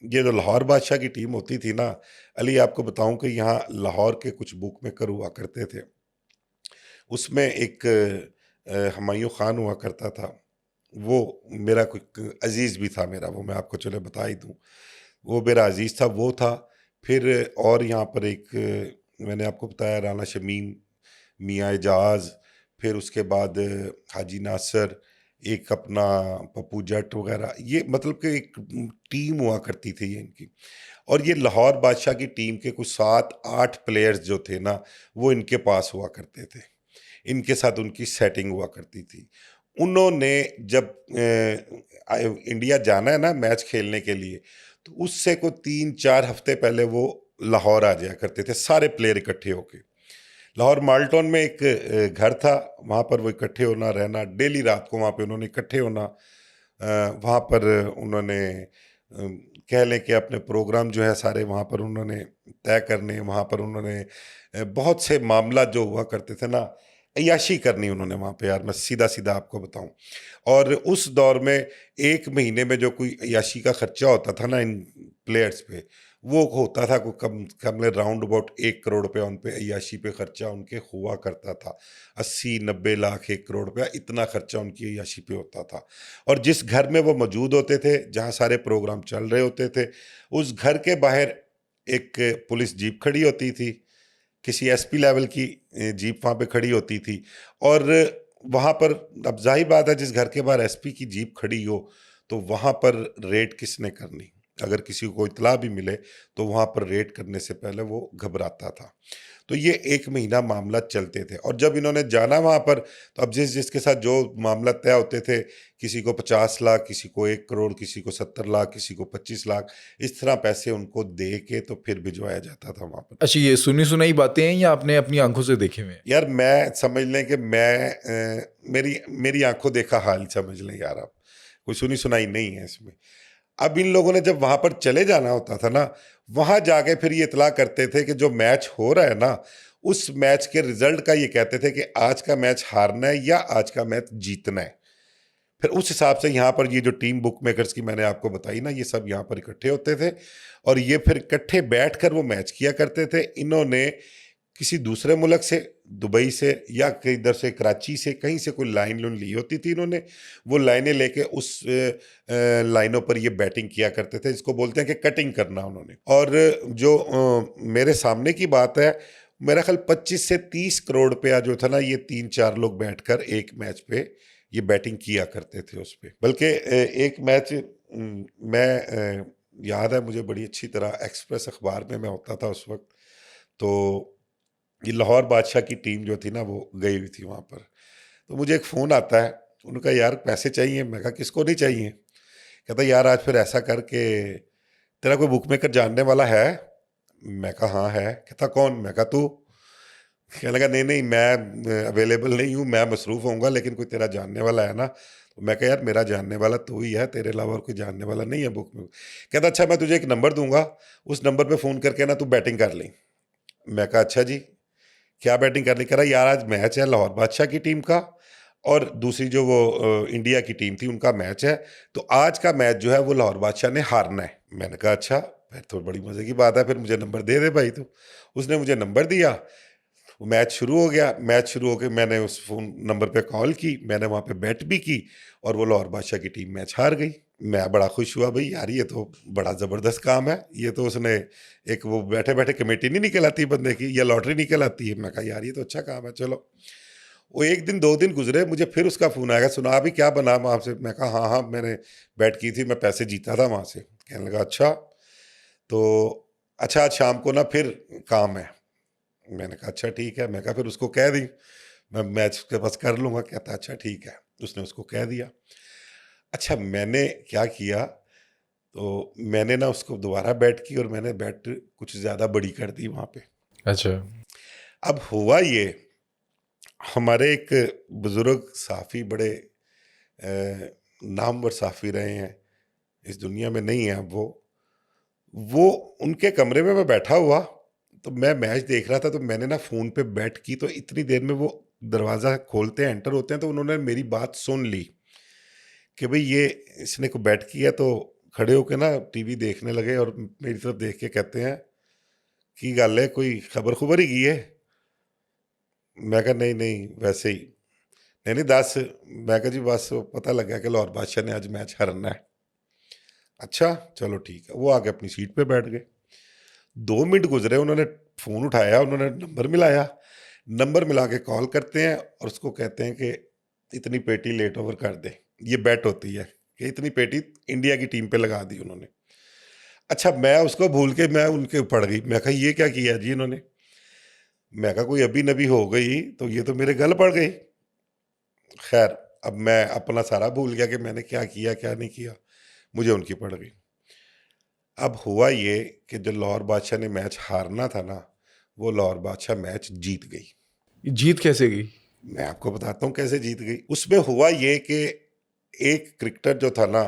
ये जो लाहौर बादशाह की टीम होती थी ना, अली आपको बताऊं कि यहाँ लाहौर के कुछ बुक मेकर हुआ करते थे। उसमें एक हुमायूं खान हुआ करता था, वो मेरा कोई अजीज़ भी था मेरा, वो मैं आपको चलो बता ही दूँ। वो मेरा अजीज़ था, वो था। फिर और यहाँ पर एक मैंने आपको बताया राना शमीम, मियाँ एजाज, फिर उसके बाद हाजी नासर, एक अपना पप्पू जट वगैरह, ये मतलब कि एक टीम हुआ करती थी ये इनकी। और ये लाहौर बादशाह की टीम के कुछ 7-8 प्लेयर्स जो थे ना वो इनके पास हुआ करते थे, इनके साथ उनकी सेटिंग हुआ करती थी। उन्होंने जब इंडिया जाना है ना मैच खेलने के लिए, तो उससे को 3-4 हफ्ते पहले वो लाहौर आ जाया करते थे सारे प्लेयर इकट्ठे होके। लाहौर माल्टन में एक घर था, वहाँ पर वो इकट्ठे होना रहना, डेली रात को वहाँ पे उन्होंने इकट्ठे होना। वहाँ पर उन्होंने कह लें कि अपने प्रोग्राम जो है सारे वहाँ पर उन्होंने तय करने, वहाँ पर उन्होंने बहुत से मामला जो हुआ करते थे ना, अय्याशी करनी उन्होंने वहाँ पे, यार मैं सीधा सीधा आपको बताऊँ। और उस दौर में 1 महीने में जो कोई अय्याशी का खर्चा होता था ना इन प्लेयर्स पे, वो होता था को कम कम राउंड अबाउट 1 करोड़ रुपया उन पे अय्याशी पे खर्चा उनके हुआ करता था। 80-90 लाख 1 करोड़ रुपया इतना खर्चा उनकी अय्याशी पे होता था। और जिस घर में वो मौजूद होते थे, जहाँ सारे प्रोग्राम चल रहे होते थे, उस घर के बाहर एक पुलिस जीप खड़ी होती थी, किसी एसपी लेवल की जीप वहाँ पे खड़ी होती थी। और वहाँ पर अब जाहिर बात है, जिस घर के बाहर एसपी की जीप खड़ी हो तो वहाँ पर रेड किसने करनी? अगर किसी को इत्तला भी मिले तो वहाँ पर रेड करने से पहले वो घबराता था। तो ये 1 महीना मामला चलते थे और जब इन्होंने जाना वहाँ पर, तो अब जिसके साथ जो मामला तय होते थे, किसी को 50 लाख, किसी को 1 करोड़, किसी को 70 लाख, किसी को 25 लाख, इस तरह पैसे उनको दे के तो फिर भिजवाया जाता था वहाँ पर। अच्छा, ये सुनी सुनाई बातें हैं या आपने अपनी आंखों से देखे हुए हैं? यार मैं समझ लें कि मेरी मेरी आंखों देखा हाल समझ लें यार आप, कोई सुनी सुनाई नहीं है इसमें। अब इन लोगों ने जब वहां पर चले जाना होता था ना, वहां जाके फिर ये इतला करते थे कि जो मैच हो रहा है ना, उस मैच के रिजल्ट का ये कहते थे कि आज का मैच हारना है या आज का मैच जीतना है। फिर उस हिसाब से यहाँ पर ये जो टीम बुक मेकर्स की मैंने आपको बताई ना, ये सब यहाँ पर इकट्ठे होते थे और ये फिर इकट्ठे बैठकर वो मैच किया करते थे। इन्होंने किसी दूसरे मुल्क से, दुबई से या कहीं इधर से कराची से, कहीं से कोई लाइन लून ली होती थी इन्होंने। वो लाइनें लेके उस लाइनों पर ये बैटिंग किया करते थे, इसको बोलते हैं कि कटिंग करना उन्होंने। और जो मेरे सामने की बात है, मेरा ख्याल 25 से 30 करोड़ रुपया जो था ना, ये 3-4 लोग बैठकर एक मैच पे ये बैटिंग किया करते थे उस पे। बल्कि एक मैच मैं याद है मुझे बड़ी अच्छी तरह, एक्सप्रेस अखबार में मैं होता था उस वक्त, तो ये लाहौर बादशाह की टीम जो थी ना वो गई हुई थी वहाँ पर। तो मुझे एक फ़ोन आता है, उन्होंने कहा यार पैसे चाहिए। मैं कहा किसको नहीं चाहिए? कहता यार आज फिर ऐसा कर के तेरा कोई बुक मेकर जानने वाला है? मैं कहा हाँ है। कहता कौन? मैं कहा तू। कहने लगा नहीं नहीं मैं अवेलेबल नहीं हूँ, मैं मसरूफ़ होऊंगा, लेकिन कोई तेरा जानने वाला है ना? तो मैं कहा यार मेरा जानने वाला तू ही है, तेरे अलावा और कोई जानने वाला नहीं है बुक में। कहता अच्छा मैं तुझे एक नंबर दूंगा, उस नंबर पे फ़ोन करके ना तू बैटिंग कर ले। मैं कहा अच्छा जी, क्या बैटिंग करनी? कह रहा यार आज मैच है लाहौर बादशाह की टीम का और दूसरी जो वो इंडिया की टीम थी उनका मैच है, तो आज का मैच जो है वो लाहौर बादशाह ने हारना है। मैंने कहा अच्छा, फिर तो बड़ी मज़े की बात है, फिर मुझे नंबर दे दे भाई तू। उसने मुझे नंबर दिया, वो मैच शुरू हो गया। मैच शुरू होकर मैंने उस फ़ोन नंबर पे कॉल की, मैंने वहाँ पे बैट भी की और वो लाहौर बादशाह की टीम मैच हार गई। मैं बड़ा खुश हुआ, भाई यार ये तो बड़ा ज़बरदस्त काम है, ये तो उसने एक वो बैठे बैठे कमेटी नहीं निकल आती बंदे की, या लॉटरी निकल आती है। मैं कहा यार ये तो अच्छा काम है, चलो। वो 1 दिन 2 दिन गुजरे, मुझे फिर उसका फ़ोन आएगा, सुना अभी क्या बना वहाँ से? मैं कहा हाँ हाँ मैंने बैट की थी, मैं पैसे जीता था वहाँ से। कहने लगा अच्छा, तो अच्छा आज शाम को ना फिर काम है। मैंने कहा अच्छा ठीक है। मैं कहा फिर उसको कह दी, मैं मैच उसके पास कर लूँगा। कहता अच्छा ठीक है। उसने उसको कह दिया। अच्छा मैंने क्या किया, तो मैंने ना उसको दोबारा बैट की और मैंने बैट कुछ ज़्यादा बड़ी कर दी वहाँ पे। अच्छा। अब हुआ ये, हमारे एक बुज़ुर्ग साफ़ी बड़े नामवर साफ़ी रहे हैं, इस दुनिया में नहीं है अब वो उनके कमरे में मैं बैठा हुआ, तो मैं मैच देख रहा था, तो मैंने ना फ़ोन पे बैट की, तो इतनी देर में वो दरवाज़ा खोलते हैं, एंटर होते हैं, तो उन्होंने मेरी बात सुन ली कि भई ये इसने को बैट किया। तो खड़े होके ना टीवी देखने लगे और मेरी तरफ देख के कहते हैं, "की गल है, कोई खबर-खुबर ही की है?" मैं कहा, "नहीं, नहीं, वैसे ही।" "नहीं, नहीं, दस।" मैं कहा, "जी, बस पता लगा कि लाहौर बादशाह ने आज मैच हारना है।" "अच्छा, चलो ठीक है।" वो आके अपनी सीट पे बैठ गए। 2 मिनट गुज़रे, उन्होंने फ़ोन उठाया, उन्होंने नंबर मिलाया, नंबर मिला के कॉल करते हैं और उसको कहते हैं कि इतनी पेटी लेट ओवर कर दे। ये बेट होती है कि इतनी पेटी इंडिया की टीम पे लगा दी उन्होंने। अच्छा मैं उसको भूल के मैं उनके पड़ गई। मैं कहा ये क्या किया जी इन्होंने? मैं कहा कोई अभी-नभी हो गई, तो ये तो मेरे गल पड़ गई। ख़ैर अब मैं अपना सारा भूल गया कि मैंने क्या किया, क्या नहीं किया। मुझे उनकी पड़ गई। अब हुआ ये कि जो लाहौर बादशाह ने मैच हारना था ना, वो लाहौर बादशाह मैच जीत गई। ये जीत कैसे गई? मैं आपको बताता हूँ कैसे जीत गई। उसमें हुआ ये कि एक क्रिकेटर जो था ना,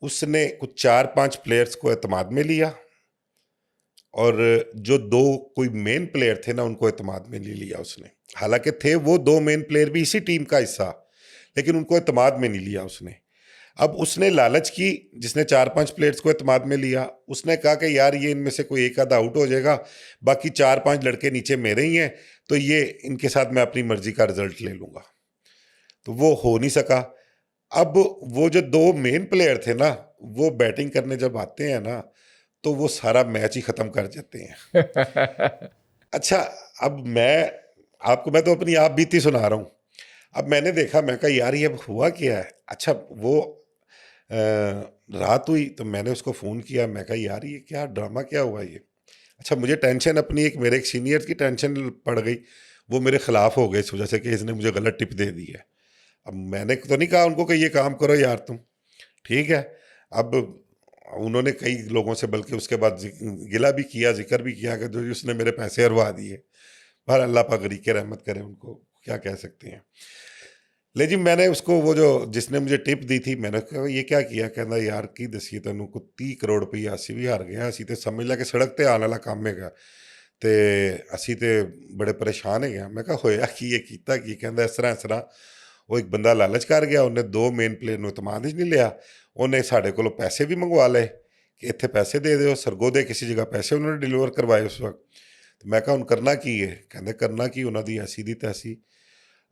उसने कुछ 4-5 प्लेयर्स को एतमाद में लिया और जो 2 कोई मेन प्लेयर थे ना, उनको एतमाद में नहीं लिया उसने। हालाँकि थे वो 2 मेन प्लेयर भी इसी टीम का हिस्सा, लेकिन उनको एतमाद में नहीं लिया उसने। अब उसने लालच की, जिसने 4-5 प्लेयर्स को एतमाद में लिया, उसने कहा कि यार ये इनमें से कोई एक आधा आउट हो जाएगा, बाकी 4-5 लड़के नीचे मेरे ही हैं, तो ये इनके साथ मैं अपनी मर्जी का रिजल्ट ले लूँगा। तो वो हो नहीं सका। अब वो जो 2 मेन प्लेयर थे ना, वो बैटिंग करने जब आते हैं ना, तो वो सारा मैच ही ख़त्म कर देते हैं। अच्छा, अब मैं तो अपनी आप बीती सुना रहा हूँ। अब मैंने देखा, मैं कहा यार ये अब हुआ क्या है? अच्छा, वो रात हुई तो मैंने उसको फ़ोन किया, मैं कहा यार ये क्या ड्रामा क्या हुआ ये? अच्छा, मुझे टेंशन अपनी मेरे एक सीनियर की टेंशन पड़ गई, वो मेरे खिलाफ हो गए इस वजह से कि इसने मुझे गलत टिप दे दी है। अब मैंने तो नहीं कहा उनको कि ये काम करो यार तुम, ठीक है। अब उन्होंने कई लोगों से बल्कि उसके बाद गिला भी किया, जिक्र भी किया कि जो उसने मेरे पैसे हरवा दिए। पर अल्लाह पाक गरीब के रहमत करे, उनको क्या कह सकते हैं। लेकिन मैंने उसको, वो जो जिसने मुझे टिप दी थी, मैंने कहा ये क्या किया? कहना यार की दसी तेन को 30 करोड़ रुपया असी भी हार गया, असी तो समझ ला कि सड़क ते आने वाला काम है, तो असी तो बड़े परेशान है। मैं कहा होया की ये कीता की? कहता इस तरह वो एक बंदा लालच कर गया, उन्हें 2 मेन प्लेयर ਨੂੰ ਇਤਮਾਦ ही नहीं लिया, उन्हें साढ़े को पैसे भी मंगवा ले कि इतने पैसे दे दो, सरगोदे किसी जगह पैसे उन्होंने डिलीवर करवाए उस वक्त। तो मैं कहा उन करना की है? कहते करना की उन्होंने ऐसी दी तैसी।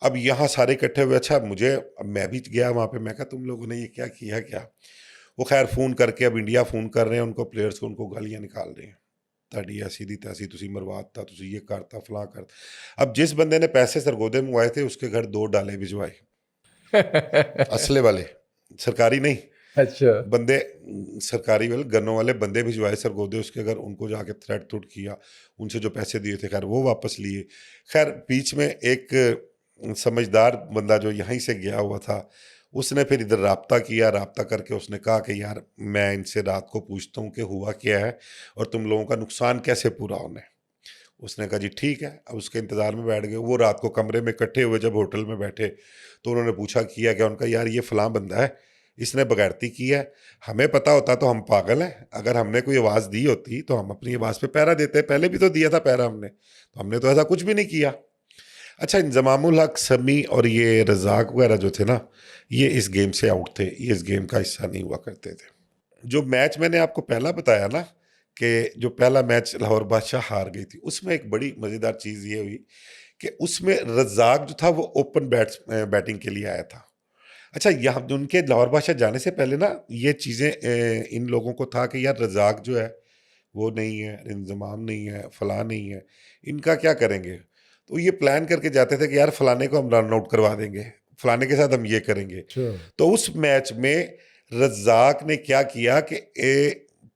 अब यहाँ सारे इकट्ठे हुए। अच्छा, मुझे, अब मैं भी गया वहाँ पे, मैं कहा तुम लोगों ने ये क्या किया क्या? वो खैर फ़ोन करके अब इंडिया फ़ोन कर रहे हैं उनको, प्लेयर्स को, उनको गालियाँ निकाल रहे हैं, ਤੁਹਾਡੀ ऐसी दी तैसी, तुसी मरवाता, तुसी ये करता, फलां करता। अब जिस बंदे ने पैसे सरगोदे मंगवाए थे उसके घर 2 डाले भिजवाए, असले वाले, सरकारी नहीं। अच्छा। बंदे सरकारी वाले गन्नों वाले बंदे भिजवाए सरगोदे उसके घर, उनको जाके थ्रेट थ्रुट किया, उनसे जो पैसे दिए थे खैर वो वापस लिए। खैर बीच में एक समझदार बंदा जो यहीं से गया हुआ था, उसने फिर इधर राब्ता किया, राब्ता करके उसने कहा कि यार मैं इनसे रात को पूछता हूँ कि हुआ क्या है और तुम लोगों का नुकसान कैसे पूरा होना है। उसने कहा जी ठीक है। अब उसके इंतज़ार में बैठ गए। वो रात को कमरे में इकट्ठे हुए, जब होटल में बैठे तो उन्होंने पूछा किया क्या? उनका यार ये फ़लाँ बंदा है, इसने बगैरती की है, हमें पता होता तो हम पागल हैं, अगर हमने कोई आवाज़ दी होती तो हम अपनी आवाज़ पे पहरा देते, पहले भी तो दिया था पहरा हमने, तो हमने तो ऐसा कुछ भी नहीं किया। अच्छा, इंज़मामुल हक, समी और ये रज़ाक वगैरह जो थे ना, ये इस गेम से आउट थे, ये इस गेम का हिस्सा नहीं हुआ करते थे। जो मैच मैंने आपको पहला बताया ना कि जो पहला मैच लाहौर बादशाह हार गई थी, उसमें एक बड़ी मज़ेदार चीज़ ये हुई कि उसमें रज़ाक जो था वो ओपन बैटिंग के लिए आया था। अच्छा, यहाँ उनके लाहौर बादशाह जाने से पहले ना ये चीज़ें इन लोगों को था कि यार रज़ाक जो है वो नहीं है, इंज़माम नहीं है, फ़लाँ नहीं है, इनका क्या करेंगे? तो ये प्लान करके जाते थे कि यार फ़लाने को हम रन आउट करवा देंगे, फ़लाने के साथ हम ये करेंगे। अच्छा। तो उस मैच में रज़ाक ने क्या किया कि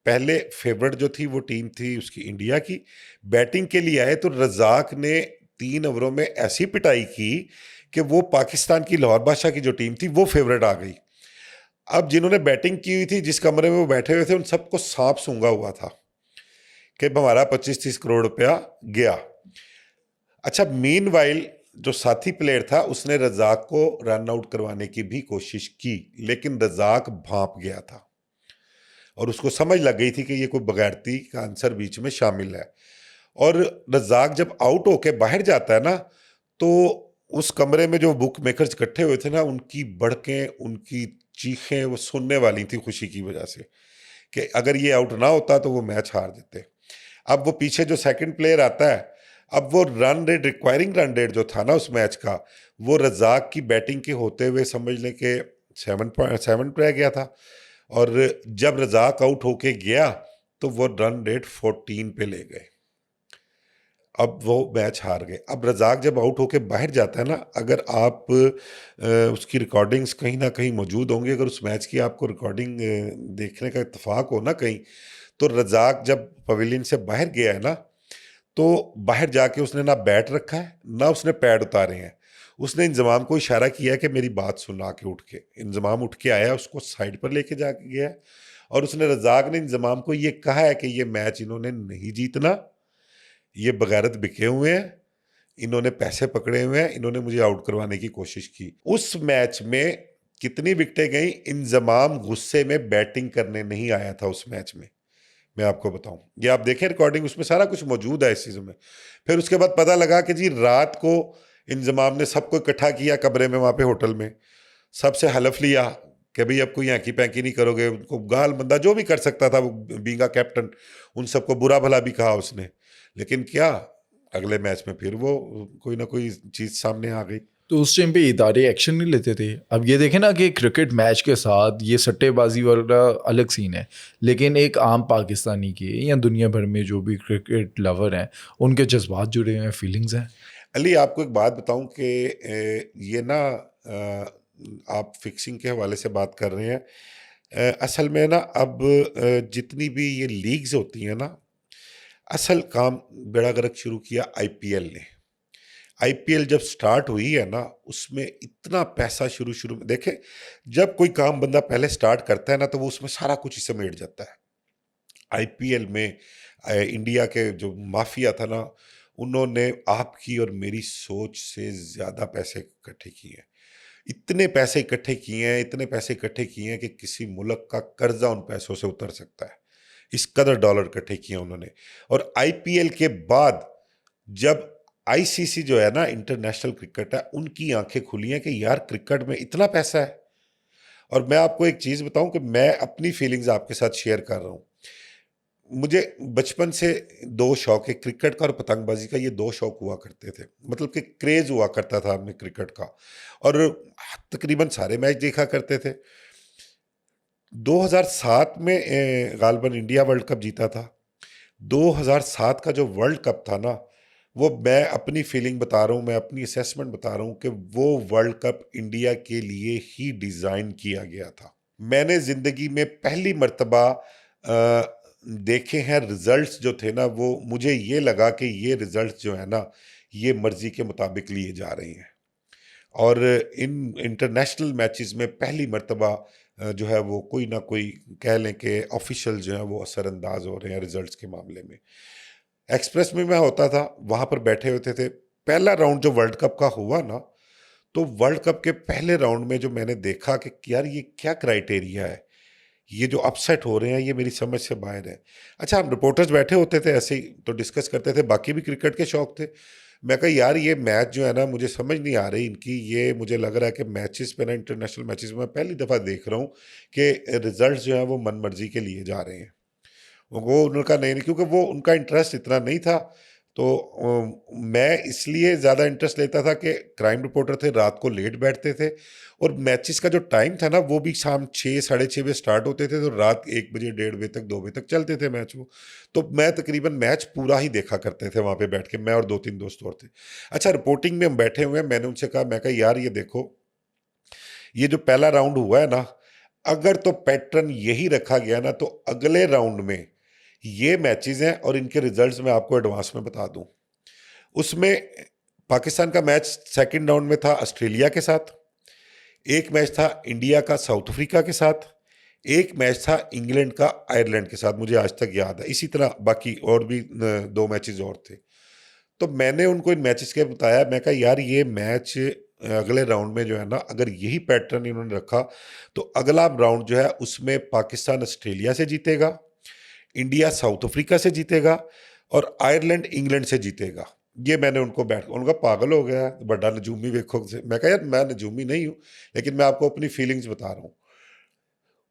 पहले फेवरेट जो थी वो टीम थी उसकी इंडिया की, बैटिंग के लिए आए तो रज़ाक ने 3 ओवरों में ऐसी पिटाई की कि वो पाकिस्तान की लाहौर बादशाह की जो टीम थी वो फेवरेट आ गई। अब जिन्होंने बैटिंग की हुई थी, जिस कमरे में वो बैठे हुए थे, उन सबको सांप सूंघा हुआ था कि हमारा 25-30 करोड़ रुपया गया। अच्छा, मीनवाइल जो साथी प्लेयर था उसने रज़ाक को रन आउट करवाने की भी कोशिश की, लेकिन रज़ाक भांप गया था और उसको समझ लग गई थी कि ये कोई बगैरती का आंसर बीच में शामिल है। और रज़ाक जब आउट होके बाहर जाता है ना, तो उस कमरे में जो बुक मेकर्स इकट्ठे हुए थे ना, उनकी बड़कें, उनकी चीखें वो सुनने वाली थी खुशी की वजह से कि अगर ये आउट ना होता तो वो मैच हार देते। अब वो पीछे जो सेकंड प्लेयर आता है, अब वो run rate, requiring run rate जो था ना उस मैच का, वो रज़ाक की बैटिंग के होते हुए समझ लें कि 7 पे रह गया था। और जब रज़ाक आउट होके गया तो वो रन रेट 14 पे ले गए। अब वो मैच हार गए। अब रज़ाक जब आउट होके बाहर जाता है ना, अगर आप उसकी रिकॉर्डिंग्स कहीं ना कहीं मौजूद होंगी, अगर उस मैच की आपको रिकॉर्डिंग देखने का इत्तेफाक हो ना कहीं, तो रज़ाक जब पवेलियन से बाहर गया है ना, तो बाहर जाके उसने ना बैट रखा है ना उसने पैड उतारे हैं। उसने इंज़माम को इशारा किया है कि मेरी बात सुना के उठ के। इंज़माम उठ के आया, उसको साइड पर लेके जाके गया है और उसने, रज़ाक ने इंज़माम को ये कहा है कि ये मैच इन्होंने नहीं जीतना, ये बगैरत बिके हुए हैं, इन्होंने पैसे पकड़े हुए हैं, इन्होंने मुझे आउट करवाने की कोशिश की। उस मैच में कितनी विकेटें गई, इंज़माम गुस्से में बैटिंग करने नहीं आया था उस मैच में, मैं आपको बताऊं। ये आप देखें रिकॉर्डिंग, उसमें सारा कुछ मौजूद है इस चीज़ में। फिर उसके बाद पता लगा कि जी रात को इंज़माम ने सबको इकट्ठा किया कमरे में, वहाँ पे होटल में, सबसे हलफ लिया कि भाई अब कोई हैंकी पैंकी नहीं करोगे, उनको गाल बंदा जो भी कर सकता था वो बीइंग अ कैप्टन, उन सबको बुरा भला भी कहा उसने। लेकिन क्या, अगले मैच में फिर वो कोई ना कोई चीज़ सामने आ गई। तो उस टाइम पे इदारे एक्शन नहीं लेते थे। अब ये देखें ना कि क्रिकेट मैच के साथ ये सट्टेबाजी वाला अलग सीन है, लेकिन एक आम पाकिस्तानी के या दुनिया भर में जो भी क्रिकेट लवर हैं, उनके जज्बात जुड़े हुए हैं, फीलिंग्स हैं। अली, आपको एक बात बताऊं कि ये ना, आप फिक्सिंग के हवाले से बात कर रहे हैं। असल में ना अब जितनी भी ये लीग्स होती हैं ना, असल काम बेड़ा गर्क शुरू किया आईपीएल ने। आईपीएल जब स्टार्ट हुई है ना, उसमें इतना पैसा शुरू शुरू में देखे, जब कोई काम बंदा पहले स्टार्ट करता है ना, तो वो उसमें सारा कुछ ही समेट जाता है। आईपीएल में इंडिया के जो माफिया था ना, उन्होंने आपकी और मेरी सोच से ज्यादा पैसे इकट्ठे किए हैं। इतने पैसे इकट्ठे किए हैं, इतने पैसे इकट्ठे किए हैं कि किसी मुल्क का कर्जा उन पैसों से उतर सकता है। इस कदर डॉलर इकट्ठे किए हैं उन्होंने। और आईपीएल के बाद जब आईसीसी जो है ना, इंटरनेशनल क्रिकेट है, उनकी आंखें खुली हैं कि यार क्रिकेट में इतना पैसा है। और मैं आपको एक चीज बताऊं कि मैं अपनी फीलिंग्स आपके साथ शेयर कर रहा हूं। मुझे बचपन से दो शौक है, क्रिकेट का और पतंगबाजी का। ये दो शौक हुआ करते थे, मतलब कि क्रेज हुआ करता था हमें क्रिकेट का, और तकरीबन सारे मैच देखा करते थे। 2007 में गालिबन इंडिया वर्ल्ड कप जीता था। 2007 का जो वर्ल्ड कप था ना, वो मैं अपनी फीलिंग बता रहा हूँ, मैं अपनी असेसमेंट बता रहा हूँ कि वो वर्ल्ड कप इंडिया के लिए ही डिज़ाइन किया गया था। मैंने ज़िंदगी में पहली मर्तबा देखे हैं रिजल्ट्स जो थे ना, वो मुझे ये लगा कि ये रिजल्ट्स जो है ना, ये मर्जी के मुताबिक लिए जा रहे हैं। और इन इंटरनेशनल मैचेस में पहली मर्तबा जो है वो कोई ना कोई, कह लें कि ऑफिशियल जो है वो असरअंदाज हो रहे हैं रिजल्ट्स के मामले में। एक्सप्रेस में मैं होता था, वहाँ पर बैठे होते थे। पहला राउंड जो वर्ल्ड कप का हुआ ना, तो वर्ल्ड कप के पहले राउंड में जो मैंने देखा कि यार ये क्या क्राइटेरिया है, ये जो अपसेट हो रहे हैं ये मेरी समझ से बाहर है। अच्छा, हम रिपोर्टर्स बैठे होते थे ऐसे ही, तो डिस्कस करते थे, बाकी भी क्रिकेट के शौक थे। मैं कहा यार ये मैच जो है ना, मुझे समझ नहीं आ रही इनकी, ये मुझे लग रहा है कि मैचेस पे ना, इंटरनेशनल मैचेस में मैं पहली दफ़ा देख रहा हूँ कि रिजल्ट्स जो हैं वो मन मर्जी के लिए जा रहे हैं। वो उनका नहीं, क्योंकि वो उनका इंटरेस्ट इतना नहीं था। तो मैं इसलिए ज़्यादा इंटरेस्ट लेता था कि क्राइम रिपोर्टर थे, रात को लेट बैठते थे, और मैचेस का जो टाइम था ना, वो भी शाम 6 साढ़े 6 बजे स्टार्ट होते थे, तो रात 1 बजे 1:30 बजे तक 2 बजे तक चलते थे मैच वो। तो मैं तकरीबन मैच पूरा ही देखा करते थे वहाँ पे बैठ के, मैं और 2-3 दोस्त और थे। अच्छा, रिपोर्टिंग में हम बैठे हुए हैं, मैंने उनसे कहा, मैं कहा यार ये देखो, ये जो पहला राउंड हुआ है ना, अगर तो पैटर्न यही रखा गया ना, तो अगले राउंड में ये मैचेस हैं, और इनके रिजल्ट्स मैं आपको एडवांस में बता दूं। उसमें पाकिस्तान का मैच सेकंड राउंड में था ऑस्ट्रेलिया के साथ, एक मैच था इंडिया का साउथ अफ्रीका के साथ, एक मैच था इंग्लैंड का आयरलैंड के साथ, मुझे आज तक याद है। इसी तरह बाकी और भी 2 मैचेस और थे। तो मैंने उनको इन मैचेस के बताया, मैं कहा यार ये मैच अगले राउंड में जो है ना, अगर यही पैटर्न इन्होंने रखा, तो अगला राउंड जो है उसमें पाकिस्तान ऑस्ट्रेलिया से जीतेगा, इंडिया साउथ अफ्रीका से जीतेगा, और आयरलैंड इंग्लैंड से जीतेगा। ये मैंने उनको बैठ उनका पागल हो गया, बड़ा नजूमी वेखो से। मैं कहा यार मैं नजूमी नहीं हूँ, लेकिन मैं आपको अपनी फीलिंग्स बता रहा हूँ।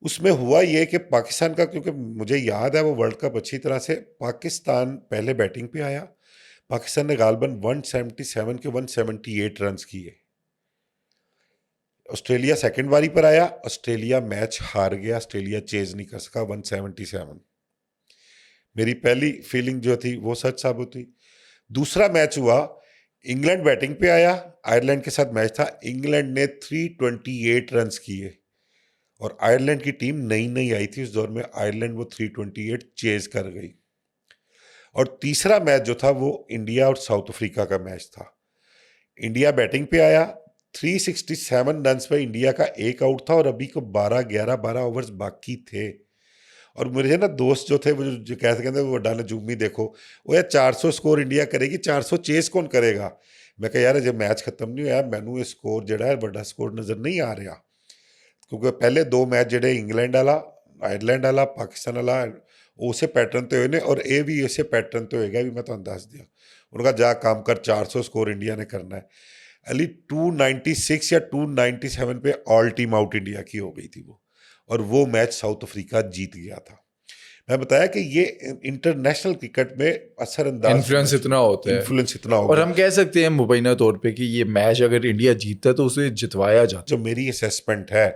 उसमें हुआ ये कि पाकिस्तान का, क्योंकि मुझे याद है वो वर्ल्ड कप अच्छी तरह से, पाकिस्तान पहले बैटिंग पे आया। पाकिस्तान ने गालबन 177 के 178 रन किए। ऑस्ट्रेलिया सेकंड बारी पर आया, ऑस्ट्रेलिया मैच हार गया, ऑस्ट्रेलिया चेज नहीं कर सका 177। मेरी पहली फीलिंग जो थी वो सच साबित हुई। दूसरा मैच हुआ, इंग्लैंड बैटिंग पे आया, आयरलैंड के साथ मैच था, इंग्लैंड ने 328 रन किए, और आयरलैंड की टीम नई नई आई थी उस दौर में, आयरलैंड वो 328 चेज कर गई। और तीसरा मैच जो था वो इंडिया और साउथ अफ्रीका का मैच था। इंडिया बैटिंग पे आया, 367 रन पे इंडिया का एक आउट था, और अभी को 12 ओवर्स बाकी थे। और मुझे ना दोस्त जो थे वो जो कहते वो डाले जूमी देखो, वो यार 400 स्कोर इंडिया करेगी, 400 चेस कौन करेगा। मैं कहा यार जब मैच खत्म नहीं होया, मैनू ये स्कोर जड़ा है बड़ा स्कोर नज़र नहीं आ रहा, क्योंकि पहले 2 मैच जड़े इंग्लैंड वाला, आयरलैंड वाला, पाकिस्तान वाला, उस पैटर्न तो होने, और ये भी इस पैटर्न तो होएगा भी, मैं तुम दस दिया। उनका जा काम कर, 400 स्कोर इंडिया ने करना है। अली 296 या 297 पे ऑल टीम आउट इंडिया की हो गई थी वो, और वो मैच साउथ अफ्रीका जीत गया था। मैं बताया कि ये इंटरनेशनल क्रिकेट में असरअंदाज इन्फ्लुएंस इतना होता है, इन्फ्लुएंस इतना हो और गया। हम कह सकते हैं मुबैना तौर पे कि ये मैच अगर इंडिया जीतता तो उसे जितवाया जाता। जो मेरी असेसमेंट है,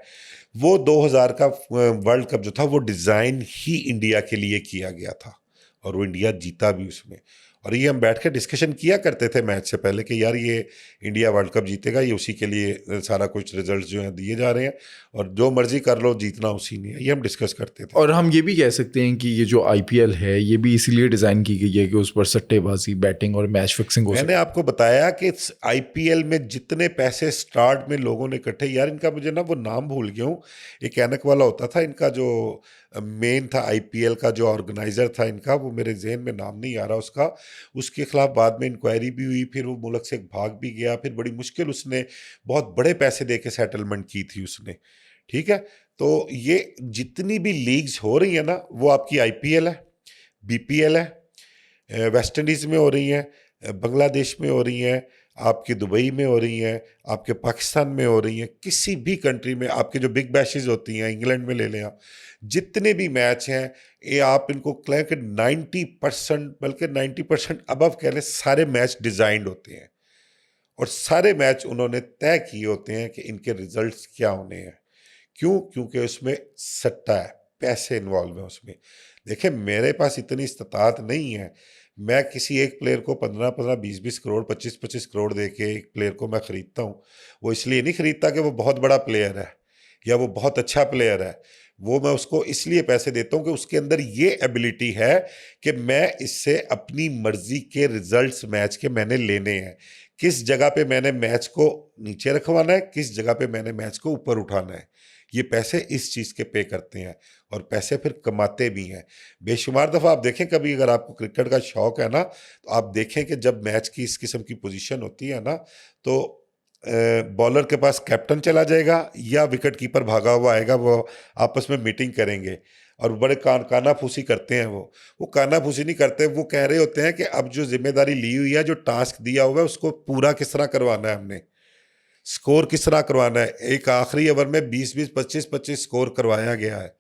वो 2000 का वर्ल्ड कप जो था वो डिज़ाइन ही इंडिया के लिए किया गया था, और वो इंडिया जीता भी उसमें। और ये हम बैठ के डिस्कशन किया करते थे मैच से पहले कि यार ये इंडिया वर्ल्ड कप जीतेगा, ये उसी के लिए सारा कुछ रिजल्ट जो हैं दिए जा रहे हैं, और जो मर्जी कर लो जीतना उसी ने है, ये हम डिस्कस करते थे। और हम ये भी कह सकते हैं कि ये जो आईपीएल है ये भी इसीलिए डिज़ाइन की गई है कि उस पर सट्टेबाजी, बैटिंग और मैच फिक्सिंग हो मैंने सके। आपको बताया कि आईपीएल में जितने पैसे स्टार्ट में लोगों ने इकट्ठे, यार इनका मुझे ना वो नाम भूल गया हूँ, एक ऐनक वाला होता था इनका जो मेन था आईपीएल का, जो ऑर्गेनाइजर था इनका, वो मेरे जहन में नाम नहीं आ रहा उसका। उसके खिलाफ बाद में इंक्वायरी भी हुई, फिर वो मुल्क से भाग भी गया, फिर बड़ी मुश्किल उसने बहुत बड़े पैसे दे के सेटलमेंट की थी उसने। ठीक है, तो ये जितनी भी लीग्स हो रही है ना, वो आपकी आईपीएल है, बीपीएल है, वेस्ट इंडीज़ में हो रही हैं, बांग्लादेश में हो रही हैं, आपके दुबई में हो रही हैं, आपके पाकिस्तान में हो रही हैं, किसी भी कंट्री में आपके जो बिग बैशेज होती हैं, इंग्लैंड में ले लें आप, जितने भी मैच हैं, ये आप इनको कहें कि 90% बल्कि 90% अबव कह लें, सारे मैच डिज़ाइंड होते हैं, और सारे मैच उन्होंने तय किए होते हैं कि इनके रिजल्ट्स क्या होने हैं। क्यों? क्योंकि उसमें सट्टा है, पैसे इन्वॉल्व है उसमें। देखिए मेरे पास इतनी इस्तात नहीं है, मैं किसी एक प्लेयर को 15-15, 20-20 करोड़, 25-25 करोड़ दे के एक प्लेयर को मैं ख़रीदता हूँ। वो इसलिए नहीं ख़रीदता कि वो बहुत बड़ा प्लेयर है या वो बहुत अच्छा प्लेयर है, वो मैं उसको इसलिए पैसे देता हूँ कि उसके अंदर ये एबिलिटी है कि मैं इससे अपनी मर्ज़ी के रिजल्ट्स मैच के मैंने लेने हैं। किस जगह पे मैंने मैच को नीचे रखवाना है, किस जगह पे मैंने मैच को ऊपर उठाना है, ये पैसे इस चीज़ के पे करते हैं, और पैसे फिर कमाते भी हैं। बेशुमार दफ़ा आप देखें, कभी अगर आपको क्रिकेट का शौक़ है ना, तो आप देखें कि जब मैच की इस किस्म की पोजीशन होती है ना, तो बॉलर के पास कैप्टन चला जाएगा या विकेट कीपर भागा हुआ आएगा, वो आपस में मीटिंग करेंगे, और बड़े कानाफूसी करते हैं। वो कानाफूसी नहीं करते, वो कह रहे होते हैं कि अब जो जिम्मेदारी ली हुई है, जो टास्क दिया हुआ है, उसको पूरा किस तरह करवाना है, हमने स्कोर किस तरह करवाना है। एक आखिरी ओवर में 20-20, 25-25 स्कोर करवाया गया है,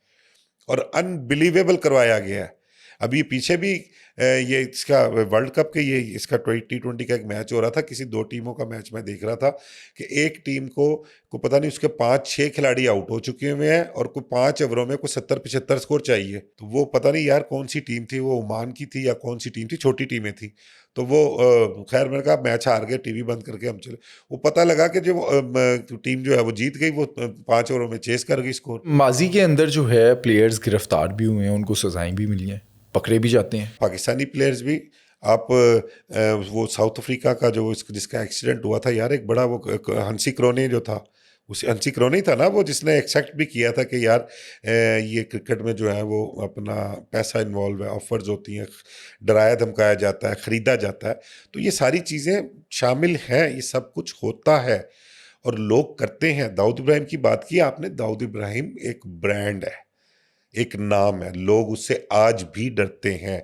और अनबिलीवेबल करवाया गया है। अभी पीछे भी ये इसका वर्ल्ड कप के ये इसका T20 का एक मैच हो रहा था, किसी दो टीमों का मैच मैं देख रहा था कि एक टीम को पता नहीं उसके 5-6 खिलाड़ी आउट हो चुके हुए हैं, और कोई 5 ओवरों में कोई 70-75 स्कोर चाहिए। तो वो पता नहीं यार कौन सी टीम थी, वो ओमान की थी या कौन सी टीम थी, छोटी टीमें थी। तो वो खैर मैंने कहा मैच हार गए, टीवी बंद करके हम चले। वो पता लगा कि जो टीम जो है वो जीत गई, वो 5 ओवरों में चेस कर गई स्कोर। माजी के अंदर जो है प्लेयर्स गिरफ्तार भी हुए हैं, उनको सजाएं भी मिली हैं, पकड़े भी जाते हैं। पाकिस्तानी प्लेयर्स भी, आप वो साउथ अफ्रीका का जो जिसका एक्सीडेंट हुआ था यार, एक बड़ा वो हंसी क्रोने जो था, उस हंसी क्रोने था ना वो, जिसने एक्सेप्ट भी किया था कि यार ये क्रिकेट में जो है वो अपना पैसा इन्वॉल्व है, ऑफर्स होती हैं, डराया धमकाया जाता है, ख़रीदा जाता है। तो ये सारी चीज़ें शामिल हैं, ये सब कुछ होता है और लोग करते हैं। दाऊद इब्राहिम की बात की आपने, दाऊद इब्राहिम एक ब्रांड है, एक नाम है, लोग उससे आज भी डरते हैं,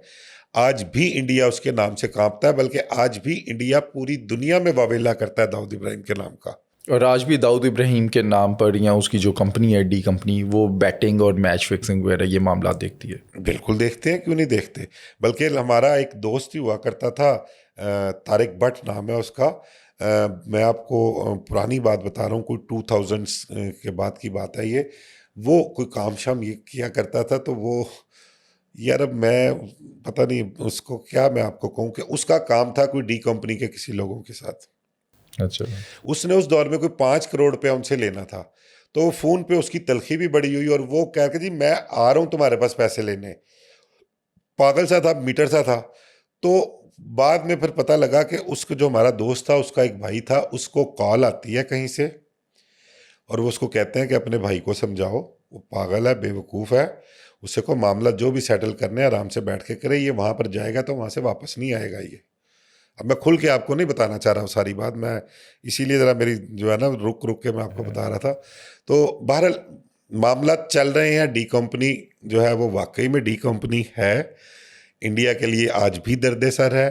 आज भी इंडिया उसके नाम से कांपता है, बल्कि आज भी इंडिया पूरी दुनिया में वावेला करता है दाऊद इब्राहिम के नाम का। और आज भी दाऊद इब्राहिम के नाम पर या उसकी जो कंपनी है डी कंपनी, वो बैटिंग और मैच फिक्सिंग वगैरह ये मामला देखती है। बिल्कुल देखते हैं, क्यों नहीं देखते। बल्कि हमारा एक दोस्त ही हुआ करता था, तारिक भट्ट नाम है उसका। मैं आपको पुरानी बात बता रहा हूँ, कोई 2000s के बाद की बात है ये। वो कोई काम शाम ये किया करता था, तो वो यार अब मैं पता नहीं उसको क्या मैं आपको कहूँ, कि उसका काम था कोई डी कंपनी के किसी लोगों के साथ। अच्छा। उसने उस दौर में कोई 5 करोड़ रुपया उनसे लेना था, तो वो फ़ोन पे उसकी तलखी भी बड़ी हुई, और वो कह के जी मैं आ रहा हूँ तुम्हारे पास पैसे लेने, पागल सा था, मीटर सा था। तो बाद में फिर पता लगा कि उसको, जो हमारा दोस्त था, उसका एक भाई था, उसको कॉल आती है कहीं से, और वो उसको कहते हैं कि अपने भाई को समझाओ, वो पागल है, बेवकूफ़ है, उससे को मामला जो भी सेटल करने आराम से बैठ के करे, ये वहाँ पर जाएगा तो वहाँ से वापस नहीं आएगा ये। अब मैं खुल के आपको नहीं बताना चाह रहा हूँ सारी बात, मैं इसीलिए ज़रा मेरी जो है ना रुक रुक के मैं आपको बता रहा था। तो बहरहाल मामला चल रहे हैं, डी कंपनी जो है वो वाकई में डी कंपनी है, इंडिया के लिए आज भी दर्द सर है,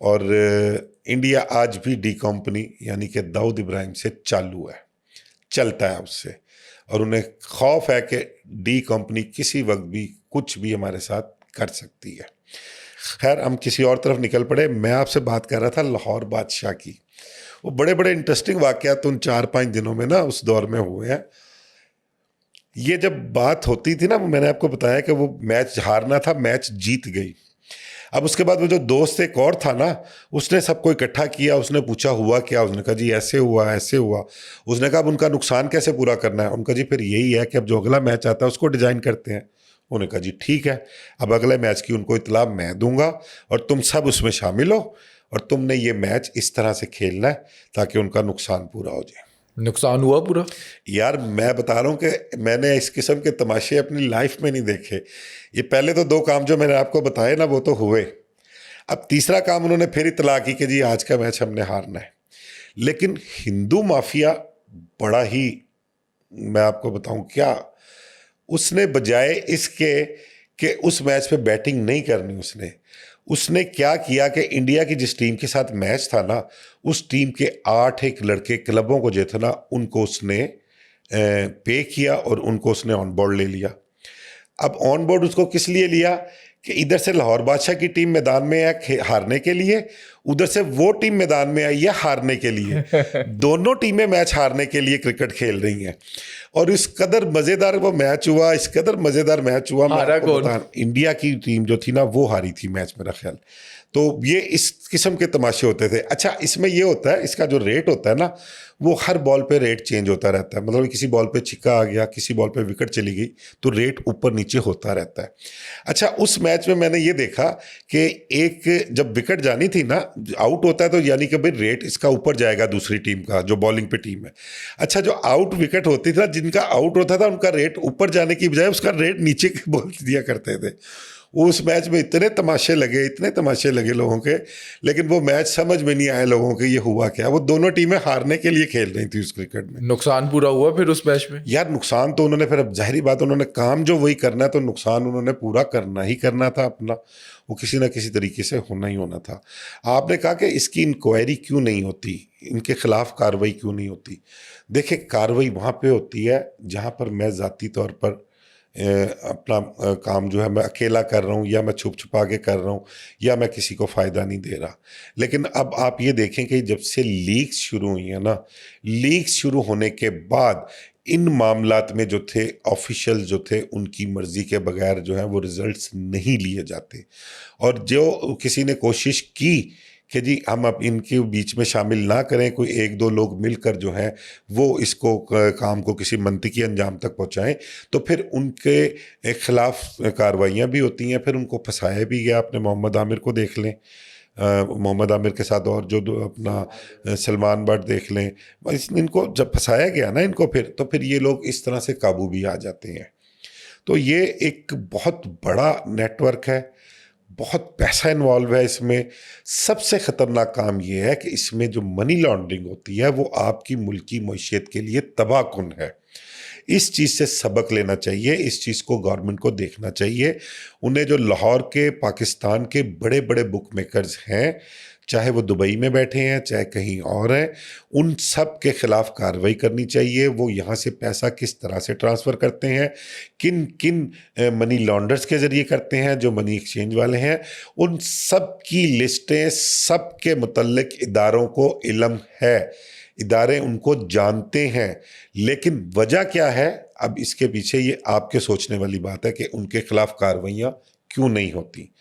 और इंडिया आज भी डी कंपनी यानी कि दाऊद इब्राहिम से चालू है, चलता है उससे, और उन्हें खौफ है कि डी कंपनी किसी वक्त भी कुछ भी हमारे साथ कर सकती है। खैर, हम किसी और तरफ निकल पड़े। मैं आपसे बात कर रहा था लाहौर बादशाह की। वो बड़े बड़े इंटरेस्टिंग वाक़यात उन 4-5 दिनों में ना उस दौर में हुए हैं। ये जब बात होती थी ना, वो मैंने आपको बताया कि वो मैच हारना था, मैच जीत गई। अब उसके बाद वो जो दोस्त एक और था ना, उसने सबको इकट्ठा किया, उसने पूछा हुआ क्या, उसने कहा जी ऐसे हुआ ऐसे हुआ। उसने कहा अब उनका नुकसान कैसे पूरा करना है। उनका जी फिर यही है कि अब जो अगला मैच आता है उसको डिज़ाइन करते हैं। उन्होंने कहा जी ठीक है, अब अगले मैच की उनको इतला मैं दूंगा और तुम सब उसमें शामिल हो, और तुमने ये मैच इस तरह से खेलना है ताकि उनका नुकसान पूरा हो जाए। नुकसान हुआ पूरा? यार मैं बता रहा हूँ कि मैंने इस किस्म के तमाशे अपनी लाइफ में नहीं देखे। ये पहले तो 2 काम जो मैंने आपको बताए ना वो तो हुए। अब तीसरा काम उन्होंने फिर इतला की कि जी आज का मैच हमने हारना है। लेकिन हिंदू माफिया बड़ा ही, मैं आपको बताऊं क्या, उसने बजाय इसके कि उस मैच पे बैटिंग नहीं करनी, उसने क्या किया कि इंडिया की जिस टीम के साथ मैच था ना, उस टीम के 8 एक लड़के क्लबों को जो थे ना, उनको उसने पे किया और उनको उसने ऑन बोर्ड ले लिया। अब ऑन बोर्ड उसको किस लिए लिया कि इधर से लाहौर बादशाह की टीम मैदान में है हारने के लिए, उधर से वो टीम मैदान में आई है हारने के लिए। दोनों टीमें मैच हारने के लिए क्रिकेट खेल रही हैं। और इस कदर मज़ेदार वो मैच हुआ, इस कदर मज़ेदार मैच हुआ। मैं हारा आपको कौन? बता, इंडिया की टीम जो थी ना वो हारी थी मैच, मेरा ख्याल। तो ये इस किस्म के तमाशे होते थे। अच्छा, इसमें ये होता है, इसका जो रेट होता है ना, वो हर बॉल पे रेट चेंज होता रहता है। मतलब किसी बॉल पे छिक्का आ गया, किसी बॉल पे विकेट चली गई, तो रेट ऊपर नीचे होता रहता है। अच्छा, उस मैच में मैंने ये देखा कि एक जब विकेट जानी थी ना, आउट होता है तो यानी कि भाई रेट इसका ऊपर जाएगा दूसरी टीम का, जो बॉलिंग पे टीम है। अच्छा, जो आउट विकेट होती थी ना, जिनका आउट होता था उनका रेट ऊपर जाने की बजाय उसका रेट नीचे बोल दिया करते थे। उस मैच में इतने तमाशे लगे, इतने तमाशे लगे लोगों के, लेकिन वो मैच समझ में नहीं आया लोगों के ये हुआ क्या। वो दोनों टीमें हारने के लिए खेल रही थी उस क्रिकेट में। नुकसान पूरा हुआ फिर उस मैच में? यार नुकसान तो उन्होंने फिर, अब जाहिर बात, उन्होंने काम जो वही करना है तो नुकसान उन्होंने पूरा करना ही करना था अपना। वो किसी ना किसी तरीके से होना ही होना था। आपने कहा कि इसकी इंक्वायरी क्यों नहीं होती, इनके खिलाफ कार्रवाई क्यों नहीं होती। देखिए, कार्रवाई वहाँ पे होती है जहाँ पर मैं ज़ाती तौर पर अपना काम जो है मैं अकेला कर रहा हूँ, या मैं छुप छुपा के कर रहा हूँ, या मैं किसी को फ़ायदा नहीं दे रहा। लेकिन अब आप ये देखें कि जब से लीक्स शुरू हुई हैं ना, लीक्स शुरू होने के बाद इन मामलात में जो थे ऑफिशियल जो थे, उनकी मर्ज़ी के बगैर जो है वो रिज़ल्ट्स नहीं लिए जाते। और जो किसी ने कोशिश की कि जी हम अब इनके बीच में शामिल ना करें, कोई 1-2 लोग मिलकर जो हैं वो इसको काम को किसी मंतिकी अंजाम तक पहुंचाएं, तो फिर उनके खिलाफ कार्रवाइयाँ भी होती हैं, फिर उनको फंसाया भी गया। आपने मोहम्मद आमिर को देख लें, मोहम्मद आमिर के साथ और जो अपना सलमान बट देख लें, इनको जब फंसाया गया ना इनको, फिर ये लोग इस तरह से काबू भी आ जाते हैं। तो ये एक बहुत बड़ा नेटवर्क है, बहुत पैसा इन्वॉल्व है इसमें। सबसे ख़तरनाक काम ये है कि इसमें जो मनी लॉन्ड्रिंग होती है वो आपकी मुल्की मईशत के लिए तबाहकुन है। इस चीज़ से सबक लेना चाहिए, इस चीज़ को गवर्नमेंट को देखना चाहिए। उन्हें जो लाहौर के पाकिस्तान के बड़े बड़े बुक मेकर्स हैं, चाहे वो दुबई में बैठे हैं चाहे कहीं और हैं, उन सब के ख़िलाफ़ कार्रवाई करनी चाहिए। वो यहाँ से पैसा किस तरह से ट्रांसफ़र करते हैं, किन किन मनी लॉन्डर्स के ज़रिए करते हैं, जो मनी एक्सचेंज वाले हैं, उन सब की लिस्टें सब के मुतल्लिक इदारों को इल्म है, इदारे उनको जानते हैं। लेकिन वजह क्या है, अब इसके पीछे ये आपके सोचने वाली बात है कि उनके खिलाफ कार्रवाइयाँ क्यों नहीं होती,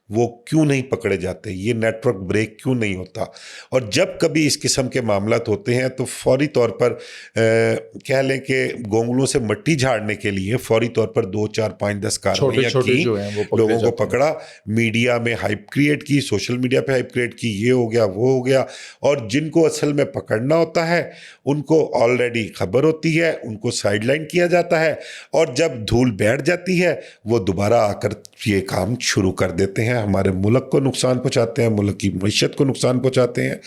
वो क्यों नहीं पकड़े जाते, ये नेटवर्क ब्रेक क्यों नहीं होता। और जब कभी इस किस्म के मामलात होते हैं तो फौरी तौर पर कह लें कि गोंगलों से मिट्टी झाड़ने के लिए फौरी तौर पर 2, 4, 5, 10 कार्रवाइयाँ की, जो हैं वो पकड़े लोगों को जाते हैं। पकड़ा, मीडिया में हाइप क्रिएट की, सोशल मीडिया पे हाइप क्रिएट की, ये हो गया वो हो गया। और जिनको असल में पकड़ना होता है उनको ऑलरेडी खबर होती है, उनको साइडलाइन किया जाता है, और जब धूल बैठ जाती है वो दोबारा आकर ये काम शुरू कर देते हैं, हमारे मुल्क को नुकसान पहुंचाते हैं, मुल्क की मईशत को नुकसान पहुंचाते हैं।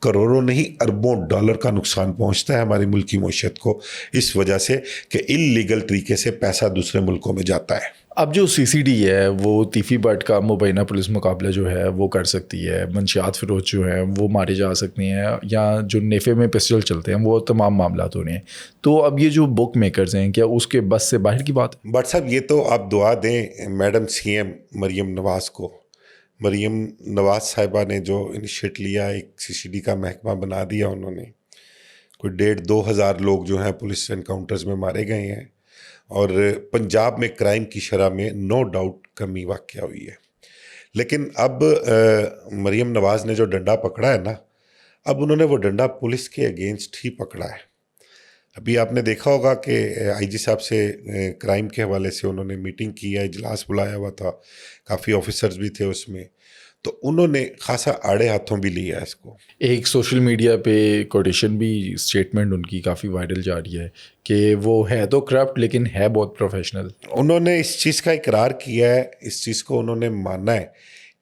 करोड़ों नहीं अरबों डॉलर का नुकसान पहुंचता है हमारी मुल्क की मईशत को, इस वजह से कि इल्लीगल तरीके से पैसा दूसरे मुल्कों में जाता है। अब जो सीसीडी है वो तीफी बट का मुबैना पुलिस मुकाबला जो है वो कर सकती है, मंशियात फ़िरोज़ जो हैं वो मारे जा सकती हैं, या जो नेफ़े में पिस्टल चलते हैं वो तमाम मामला हो रहे हैं। तो अब ये जो बुक मेकर्स हैं, क्या उसके बस से बाहर की बात है? बट साहब ये तो आप दुआ दें मैडम सीएम मरीम नवाज़ को। मरीम नवाज़ साहिबा ने जो इनिशिएट लिया, एक सीसीडी का महकमा बना दिया उन्होंने। कोई 1,500-2,000 लोग जो हैं पुलिस एनकाउंटर्स में मारे गए हैं और पंजाब में क्राइम की शरह में नो डाउट कमी वाक़या हुई है। लेकिन अब मरीम नवाज़ ने जो डंडा पकड़ा है ना, अब उन्होंने वो डंडा पुलिस के अगेंस्ट ही पकड़ा है। अभी आपने देखा होगा कि आईजी साहब से क्राइम के हवाले से उन्होंने मीटिंग की है, इजलास बुलाया हुआ था, काफ़ी ऑफिसर्स भी थे उसमें, तो उन्होंने खासा आड़े हाथों भी लिया है इसको। एक सोशल मीडिया पे कोटेशन भी, स्टेटमेंट उनकी काफ़ी वायरल जा रही है कि वो है तो करप्ट लेकिन है बहुत प्रोफेशनल। उन्होंने इस चीज़ का इकरार किया है, इस चीज़ को उन्होंने माना है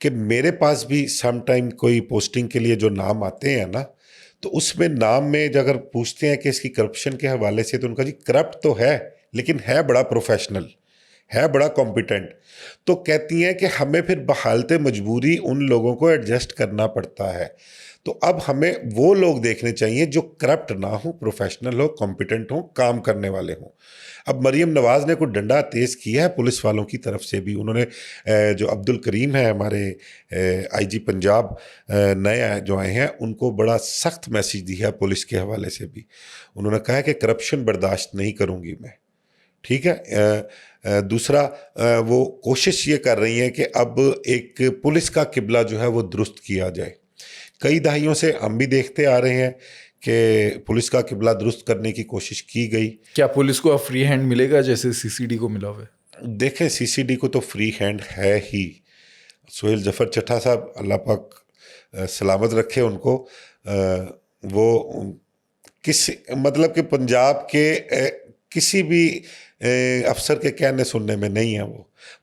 कि मेरे पास भी सम टाइम कोई पोस्टिंग के लिए जो नाम आते हैं ना, तो उसमें नाम में अगर पूछते हैं कि इसकी करप्शन के हवाले से, तो उनका जी करप्ट तो है लेकिन है बड़ा प्रोफेशनल, है बड़ा कॉम्पिटेंट। तो कहती हैं कि हमें फिर बहालते मजबूरी उन लोगों को एडजस्ट करना पड़ता है। तो अब हमें वो लोग देखने चाहिए जो करप्ट ना हो, प्रोफेशनल हो, कॉम्पिटेंट हो, काम करने वाले हों। अब मरीम नवाज़ ने कोई डंडा तेज़ किया है पुलिस वालों की तरफ से भी। उन्होंने जो अब्दुल करीम है हमारे आईजी पंजाब नए जो आए हैं, उनको बड़ा सख्त मैसेज दिया है पुलिस के हवाले से भी। उन्होंने कहा है कि करप्शन बर्दाश्त नहीं करूँगी मैं। ठीक है। दूसरा, वो कोशिश ये कर रही हैं कि अब एक पुलिस का किबला जो है वो दुरुस्त किया जाए। कई दहाइयों से हम भी देखते आ रहे हैं कि पुलिस का किबला दुरुस्त करने की कोशिश की गई। क्या पुलिस को अब फ्री हैंड मिलेगा जैसे सीसीडी को मिला हुआ है? देखें, सीसीडी को तो फ्री हैंड है ही। सोहेल जफर चट्टा साहब, अल्लाह पाक सलामत रखे उनको। वो किसी मतलब कि पंजाब के किसी भी अफसर के कहने सुनने में नहीं है।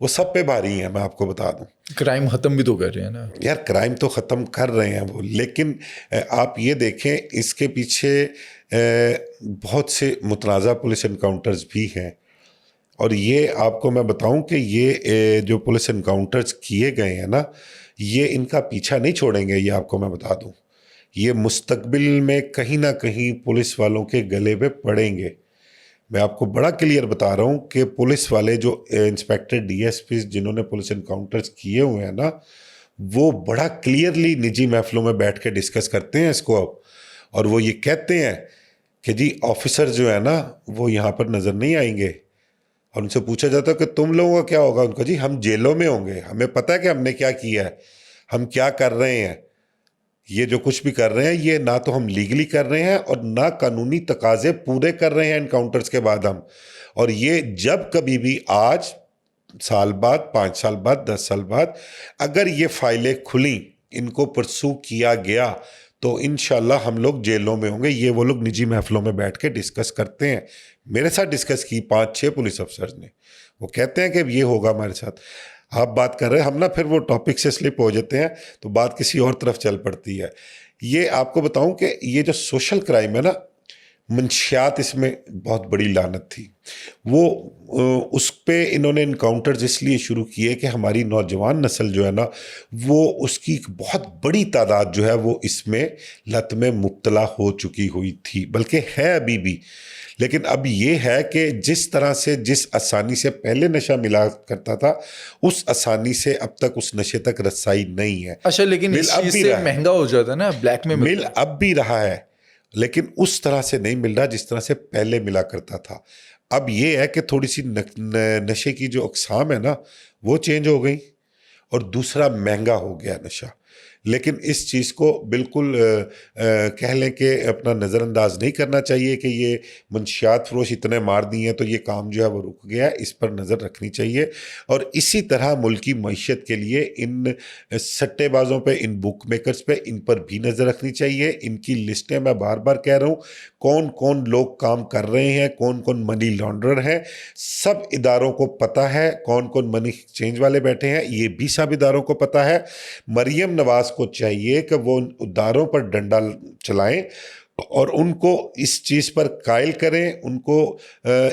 वो सब पे भारी हैं, मैं आपको बता दूं। क्राइम ख़त्म भी तो कर रहे हैं ना यार, क्राइम तो ख़त्म कर रहे हैं वो, लेकिन आप ये देखें इसके पीछे बहुत से मुतनाज़ा पुलिस एनकाउंटर्स भी हैं। और ये आपको मैं बताऊं कि ये जो पुलिस एनकाउंटर्स किए गए हैं ना, ये इनका पीछा नहीं छोड़ेंगे, ये आपको मैं बता दूं। ये मुस्तकबिल में कहीं ना कहीं पुलिस वालों के गले पे पड़ेंगे। मैं आपको बड़ा क्लियर बता रहा हूँ कि पुलिस वाले जो इंस्पेक्टर डीएसपी जिन्होंने पुलिस एनकाउंटर्स किए हुए हैं ना, वो बड़ा क्लियरली निजी महफिलों में बैठ के डिस्कस करते हैं इसको अब। और वो ये कहते हैं कि जी ऑफिसर जो है ना वो यहाँ पर नज़र नहीं आएंगे। और उनसे पूछा जाता है कि तुम लोगों का क्या होगा, उनका जी हम जेलों में होंगे, हमें पता है कि हमने क्या किया है, हम क्या कर रहे हैं। ये जो कुछ भी कर रहे हैं ये ना तो हम लीगली कर रहे हैं और ना कानूनी तकाजे पूरे कर रहे हैं एनकाउंटर्स के बाद हम। और ये जब कभी भी आज साल बाद, 5 साल बाद, 10 साल बाद अगर ये फाइलें खुली, इनको परसू किया गया, तो इंशाल्लाह हम लोग जेलों में होंगे। ये वो लोग निजी महफिलों में बैठ के डिस्कस करते हैं। मेरे साथ डिस्कस की 5-6 पुलिस अफसर्स ने, वो कहते हैं कि ये होगा हमारे साथ। आप बात कर रहे हैं, हम ना फिर वो टॉपिक से स्लिप हो जाते हैं तो बात किसी और तरफ चल पड़ती है। ये आपको बताऊं कि ये जो सोशल क्राइम है ना, मंशियात इसमें बहुत बड़ी लानत थी। वो उस पे इन्होंने इनकाउंटर्स इसलिए शुरू किए कि हमारी नौजवान नस्ल जो है ना, वो उसकी एक बहुत बड़ी तादाद जो है वो इसमें लत में मुब्तला हो चुकी हुई थी, बल्कि है अभी भी। लेकिन अब ये है कि जिस तरह से, जिस आसानी से पहले नशा मिला करता था, उस आसानी से अब तक उस नशे तक रसाई नहीं है। अच्छा, लेकिन मिल इस अब चीज़ भी से रहा है, महंगा हो जाता है ना, ब्लैक में मिल मिलता है। अब भी रहा है, लेकिन उस तरह से नहीं मिल रहा जिस तरह से पहले मिला करता था। अब ये है कि थोड़ी सी नशे की जो अक़साम है ना वो चेंज हो गई, और दूसरा महंगा हो गया नशा। लेकिन इस चीज़ को बिल्कुल कह लें कि अपना नज़रअंदाज नहीं करना चाहिए कि ये मंशियात फरोश इतने मार दिए हैं तो ये काम जो है वो रुक गया। इस पर नज़र रखनी चाहिए। और इसी तरह मुल्की मईशत के लिए इन सट्टेबाजों पे, इन बुक मेकर्स पे, इन पर भी नज़र रखनी चाहिए। इनकी लिस्टें मैं बार बार कह रहा हूँ, कौन कौन लोग काम कर रहे हैं, कौन कौन मनी लॉन्ड्रर हैं, सब इदारों को पता है। कौन कौन मनी एक्सचेंज वाले बैठे हैं, ये भी सब इदारों को पता है। मरीम नवाज़ को चाहिए कि वो उन इदारों पर डंडा चलाएं, और उनको इस चीज़ पर कायल करें, उनको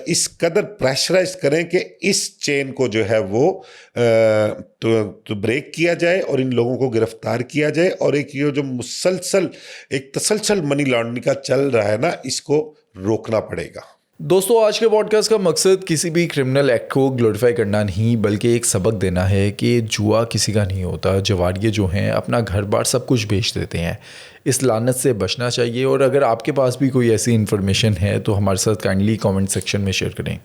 इस कदर प्रेशराइज करें कि इस चेन को जो है वो तो ब्रेक किया जाए और इन लोगों को गिरफ्तार किया जाए, और एक ये जो मुसलसल एक तसलसल मनी लॉन्ड्रिंग का चल रहा है ना, इसको रोकना पड़ेगा। दोस्तों, आज के पॉडकास्ट का मकसद किसी भी क्रिमिनल एक्ट को ग्लोरीफाई करना नहीं, बल्कि एक सबक देना है कि जुआ किसी का नहीं होता। जवारिये जो हैं अपना घर बार सब कुछ बेच देते हैं। इस लानत से बचना चाहिए। और अगर आपके पास भी कोई ऐसी इन्फॉर्मेशन है तो हमारे साथ काइंडली कमेंट सेक्शन में शेयर करें।